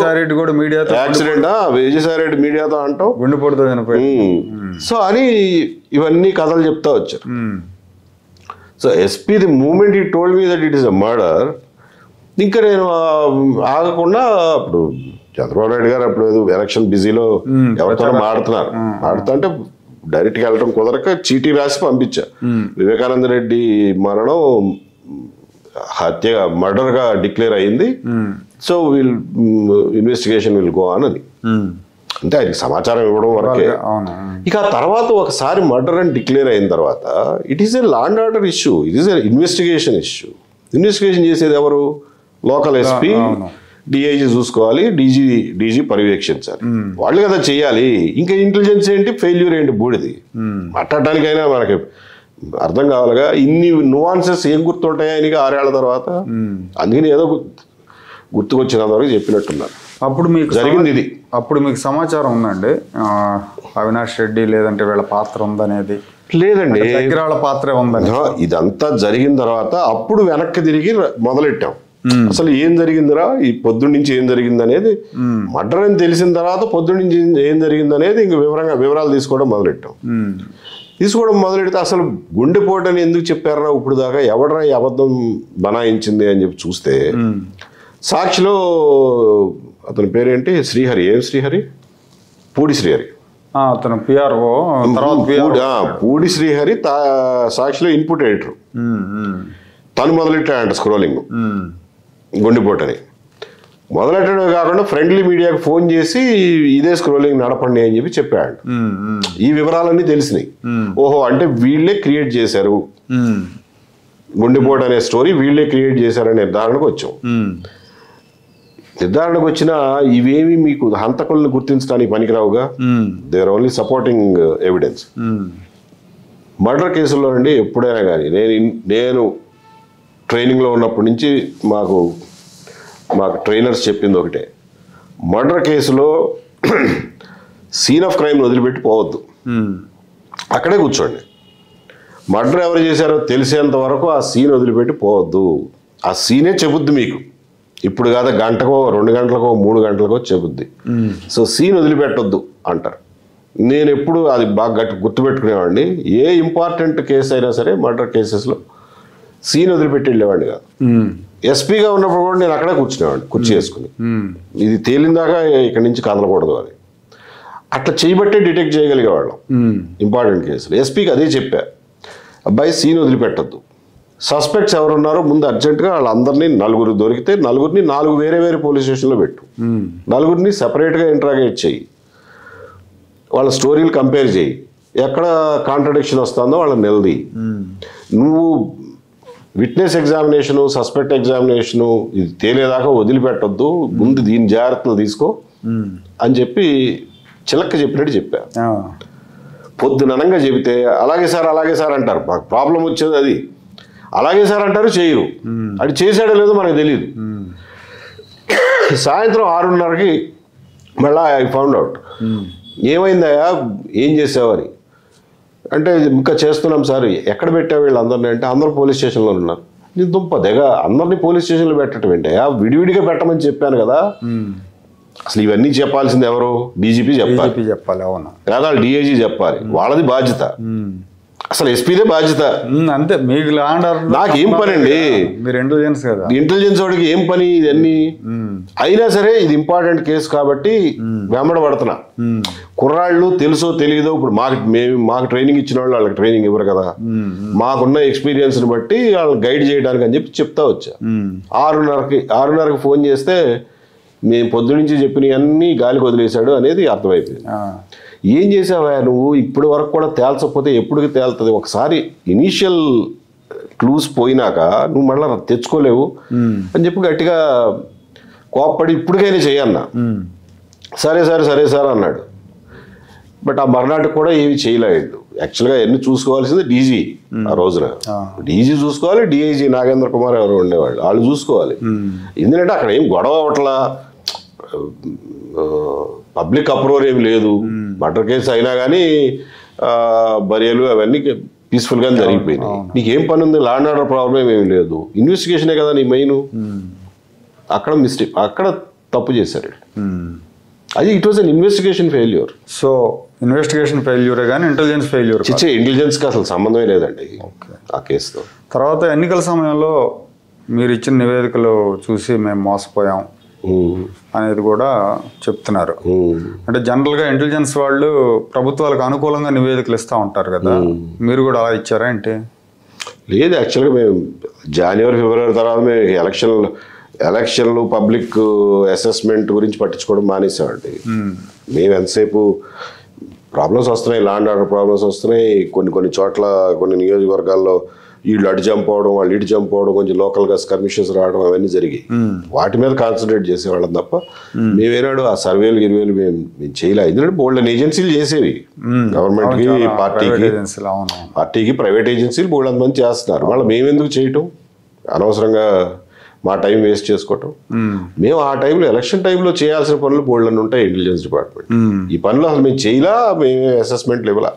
Speaker 2: యాక్సిడెంట్, విజయసాయిరెడ్డి మీడియాతో అంటాం గుండెపోటుతో. సో అని ఇవన్నీ కథలు చెప్తా వచ్చారు. సో ఎస్పీ ది మూమెంట్ ఈ told me that it is a murder, ఇంకా నేను ఆగకుండా అప్పుడు చంద్రబాబు నాయుడు గారు అప్పుడు ఎలక్షన్ బిజీలో ఎవరితో మాడుతా అంటే డైరెక్ట్గా వెళ్ళడం కుదరక చీటీ రాసి పంపించా. వివేకానంద రెడ్డి మరణం హత్య మర్డర్గా డిక్లేర్ అయింది, so investigation will go on అని. అంటే ఆయనకి సమాచారం ఇవ్వడం వరకే. ఇక ఆ తర్వాత ఒకసారి మర్డర్ అని డిక్లేర్ అయిన తర్వాత it is a law and order issue, it is a investigation issue. Investigation చేసేది ఎవరు? లోకల్ ఎస్పీ, డిఐజీ చూసుకోవాలి, డీజీ పర్యవేక్షించాలి, వాళ్ళు కదా చేయాలి. ఇంకా ఇంటెలిజెన్స్ ఏంటి, ఫెయిల్యూర్ ఏంటి, బూడిది. మాట్లాడటానికైనా మనకి అర్థం కావాలిగా. ఇన్ని నువాన్సెస్ ఏం గుర్తుంటాయి ఆయనకి 6 ఏళ్ల తర్వాత. అందుకని ఏదో గుర్తుకొచ్చినంత వరకు చెప్పినట్టున్నారు.
Speaker 1: అప్పుడు మీకు
Speaker 2: జరిగింది ఇది.
Speaker 1: అప్పుడు మీకు సమాచారం ఉందండి అవినాష్ రెడ్డి లేదంటే వీళ్ళ పాత్ర ఉందనేది?
Speaker 2: లేదండి,
Speaker 1: దగ్గర వాళ్ళ పాత్రే ఉందని.
Speaker 2: ఇదంతా జరిగిన తర్వాత అప్పుడు వెనక్కి తిరిగి మొదలెట్టాం. అసలు ఏం జరిగిందిరా ఈ పొద్దున్న నుంచి ఏం జరిగింది అనేది, మర్డర్ అని తెలిసిన తర్వాత పొద్దున్న నుంచి ఏం జరిగింది అనేది ఇంక వివరాలు తీసుకోవడం మొదలెడితే అసలు గుండెపోటు అని ఎందుకు చెప్పారా ఇప్పుడు దాకా, ఎవడరా ఈ అబద్ధం బనాయించింది అని చెప్పి చూస్తే సాక్షిలో అతని పేరేంటి శ్రీహరి, ఏం శ్రీహరి, పూడి శ్రీహరి,
Speaker 1: అతను పిఆర్ఓ,
Speaker 2: పూడి శ్రీహరి సాక్షిలో ఇన్పుట్ ఎడిటర్, తను మొదలెట్టాడంట స్క్రోలింగ్ గుండెపోటని. మొదలెట్టడమే కాకుండా ఫ్రెండ్లీ మీడియాకి ఫోన్ చేసి ఇదే స్క్రోలింగ్ నడపండి అని చెప్పి చెప్పాడు. ఈ వివరాలన్నీ తెలిసినాయి. ఓహో, అంటే వీళ్ళే క్రియేట్ చేశారు గుండెపోటు అనే స్టోరీ, వీళ్ళే క్రియేట్ చేశారనే నిర్ధారణకు వచ్చాం. నిర్ధారణకు వచ్చిన ఇవేమి మీకు హంతకుల్ని గుర్తించడానికి పనికిరావుగా, they are only supporting evidence. Murder కేసుల్లో అండి ఎప్పుడైనా కానీ నేను ట్రైనింగ్లో ఉన్నప్పటి నుంచి మాకు ట్రైనర్స్ చెప్పింది ఒకటే, మర్డర్ కేసులో సీన్ ఆఫ్ క్రైమ్ వదిలిపెట్టి పోవద్దు, అక్కడే కూర్చోండి. మర్డర్ ఎవరు చేశారో తెలిసేంత వరకు ఆ సీన్ వదిలిపెట్టి పోవద్దు. ఆ సీనే చెబుద్ది మీకు, ఇప్పుడు కాదు గంటకో 2 గంటలకో 3 గంటలకో చెబుద్ది. సో సీన్ వదిలిపెట్టొద్దు అంటారు. నేను ఎప్పుడు అది బాగా గుర్తుపెట్టుకునేవాడిని. ఏ ఇంపార్టెంట్ కేసు అయినా సరే మర్డర్ కేసెస్లో సీన్ వదిలిపెట్టి వెళ్ళేవాడిని కాదు. ఎస్పీగా ఉన్నప్పుడు కూడా నేను అక్కడే కూర్చునేవాడిని, కుర్చీ వేసుకుని, ఇది తేలిందాకా ఇక్కడి నుంచి కదలకూడదు అని. అట్లా చేయబట్టే డిటెక్ట్ చేయగలిగేవాళ్ళం ఇంపార్టెంట్ కేసులు. ఎస్పీకి అదే చెప్పా, అబ్బాయి సీన్ వదిలిపెట్టద్దు, సస్పెక్ట్స్ ఎవరున్నారో ముందు అర్జెంటుగా వాళ్ళందరినీ 4 దొరికితే 4 వేరే వేరే పోలీస్ స్టేషన్లో పెట్టు, 4 సెపరేట్గా ఇంట్రాగేట్ చెయ్యి, వాళ్ళ స్టోరీలు కంపేర్ చేయి, ఎక్కడ కాంట్రడిక్షన్ వస్తుందో వాళ్ళని నిలదీ. నువ్వు విట్నెస్ ఎగ్జామినేషను, సస్పెక్ట్ ఎగ్జామినేషను ఇది తేలేదాకా వదిలిపెట్టొద్దు, ముందు దీని జాగ్రత్తలు తీసుకో అని చెప్పి చిలక్క చెప్పినట్టు చెప్పా. పొద్దుననంగా చెబితే అలాగే సార్ అంటారు. మాకు ప్రాబ్లం వచ్చేది అది, అలాగే సార్ అంటారు, చేయరు. అది చేశాడో లేదో మనకు తెలియదు. సాయంత్రం 6:30కి మళ్ళీ ఐ ఫౌండ్ అవుట్, ఏమైందయ్యా ఏం చేసావని అంటే, ఇంకా చేస్తున్నాం సార్. ఎక్కడ పెట్టావు వీళ్ళందరినీ అంటే, అందరూ పోలీస్ స్టేషన్లో ఉన్నారు. నీ దుంప దగ్గ అందరినీ పోలీస్ స్టేషన్లో పెట్టడం ఏంటయ్యా, విడివిడిగా పెట్టమని చెప్పాను కదా. అసలు ఇవన్నీ చెప్పాల్సింది ఎవరు, డీజీపీ చెప్పాలి, అవును, లేదా డిఐజీ చెప్పాలి, వాళ్ళది బాధ్యత. అసలు ఎస్పీదే బాధ్యత. అంతే, మీకు నాకేం పని అండి, మీరు ఇంటెలిజెన్స్ కదా, ఇంటెలిజెన్స్ వాడికి ఏం పని ఇవన్నీ. అయినా సరే ఇది ఇంపార్టెంట్ కేసు కాబట్టి వెంబడబడుతున్నా. కుర్రాళ్ళు తెలుసో తెలియదో, ఇప్పుడు మాకు ట్రైనింగ్ ఇచ్చిన వాళ్ళు వాళ్ళకి ట్రైనింగ్ ఇవ్వరు కదా, మాకున్న ఎక్స్పీరియన్స్ని బట్టి వాళ్ళని గైడ్ చేయడానికి అని చెప్పి చెప్తా వచ్చా. 6:30కి ఫోన్ చేస్తే మేము పొద్దునుంచి చెప్పినవన్నీ గాలికి వదిలేశాడు అనేది అర్థమైపోయింది. ఏం చేసావా నువ్వు, ఇప్పటి వరకు కూడా తేల్చకపోతే ఎప్పటికి తేలుతుంది, ఒకసారి ఇనీషియల్ క్లూస్ పోయినాక నువ్వు మళ్ళీ తెచ్చుకోలేవు అని చెప్పి గట్టిగా కోప్పడి ఇప్పటికైనా చేయన్నా. సరే సార్ అన్నాడు. బట్ ఆ మర్నాటికి కూడా ఏమి చేయలేడు. యాక్చువల్గా ఎన్ని చూసుకోవాల్సింది డీజీ, ఆ రోజున డీజీ చూసుకోవాలి, డిఐజీ నాగేంద్ర కుమార్ ఎవరు ఉండేవాళ్ళు, వాళ్ళు చూసుకోవాలి. ఎందుకంటే అక్కడ ఏం గొడవ అవట్లా, పబ్లిక్ అప్రూవర్ ఏమి లేదు. మర్డర్ కేసు అయినా కానీ బరియలు అవన్నీ పీస్ఫుల్గానే జరిగిపోయినాయి. నీకేం పని ఉంది, లా అండ్ ఆర్డర్ ప్రాబ్లం ఏమి లేదు, ఇన్వెస్టిగేషనే కదా నీ మెయిన్. అక్కడ మిస్టేక్, అక్కడ తప్పు చేశారు. అది it was an investigation failure. So investigation ఫెయిల్యూరే కానీ ఇంటెలిజెన్స్ ఫెయిల్యూర్, ఇంటెలిజెన్స్కి అసలు సంబంధమే లేదండి ఆ కేసుతో. తర్వాత ఎన్నికల సమయంలో మీరు ఇచ్చిన నివేదికలు చూసి మేము మోసపోయాం అనేది కూడా చెప్తున్నారు. అంటే జనరల్గా ఇంటెలిజెన్స్ వాళ్ళు ప్రభుత్వాలకు అనుకూలంగా నివేదికలు ఇస్తూ ఉంటారు కదా, మీరు కూడా అలా ఇచ్చారా ఏంటి? లేదు, యాక్చువల్గా మేము జనవరి ఫిబ్రవరి తర్వాత మేము ఎలక్షన్లు పబ్లిక్ అసెస్మెంట్ గురించి పట్టించుకోవడం మానేసామండి. మేము ఎంతసేపు ప్రాబ్లమ్స్ వస్తున్నాయి, లా అండ్ ఆర్డర్ ప్రాబ్లమ్స్ వస్తున్నాయి, కొన్ని చోట్ల కొన్ని నియోజకవర్గాల్లో వీళ్ళు అటు జంప్ అవడం, వాళ్ళు ఇటు జంప్ అవడం, కొంచెం లోకల్గా స్కర్మిషెస్ రావడం, అవన్నీ జరిగాయి. వాటి మీద కాన్సన్ట్రేట్ చేసేవాళ్ళం తప్ప మేమేనాడు ఆ సర్వేలు గిరివేలు మేము చేయలే. ఎందుకంటే బోల్డెన్ ఏజెన్సీలు చేసేవి, గవర్నమెంట్కి పార్టీకి ప్రైవేట్ ఏజెన్సీలు బోల్డెన్ మంది చేస్తున్నారు. వాళ్ళు మేమెందుకు చేయటం, అనవసరంగా మా టైం వేస్ట్ చేసుకోవటం. మేము ఆ టైంలో ఎలక్షన్ టైంలో చేయాల్సిన పనులు బోల్డెన్ ఉంటాయి ఇంటెలిజెన్స్ డిపార్ట్మెంట్. ఈ పనులు అసలు మేము చేయలా, మేమే అసెస్మెంట్లు ఇవ్వాల.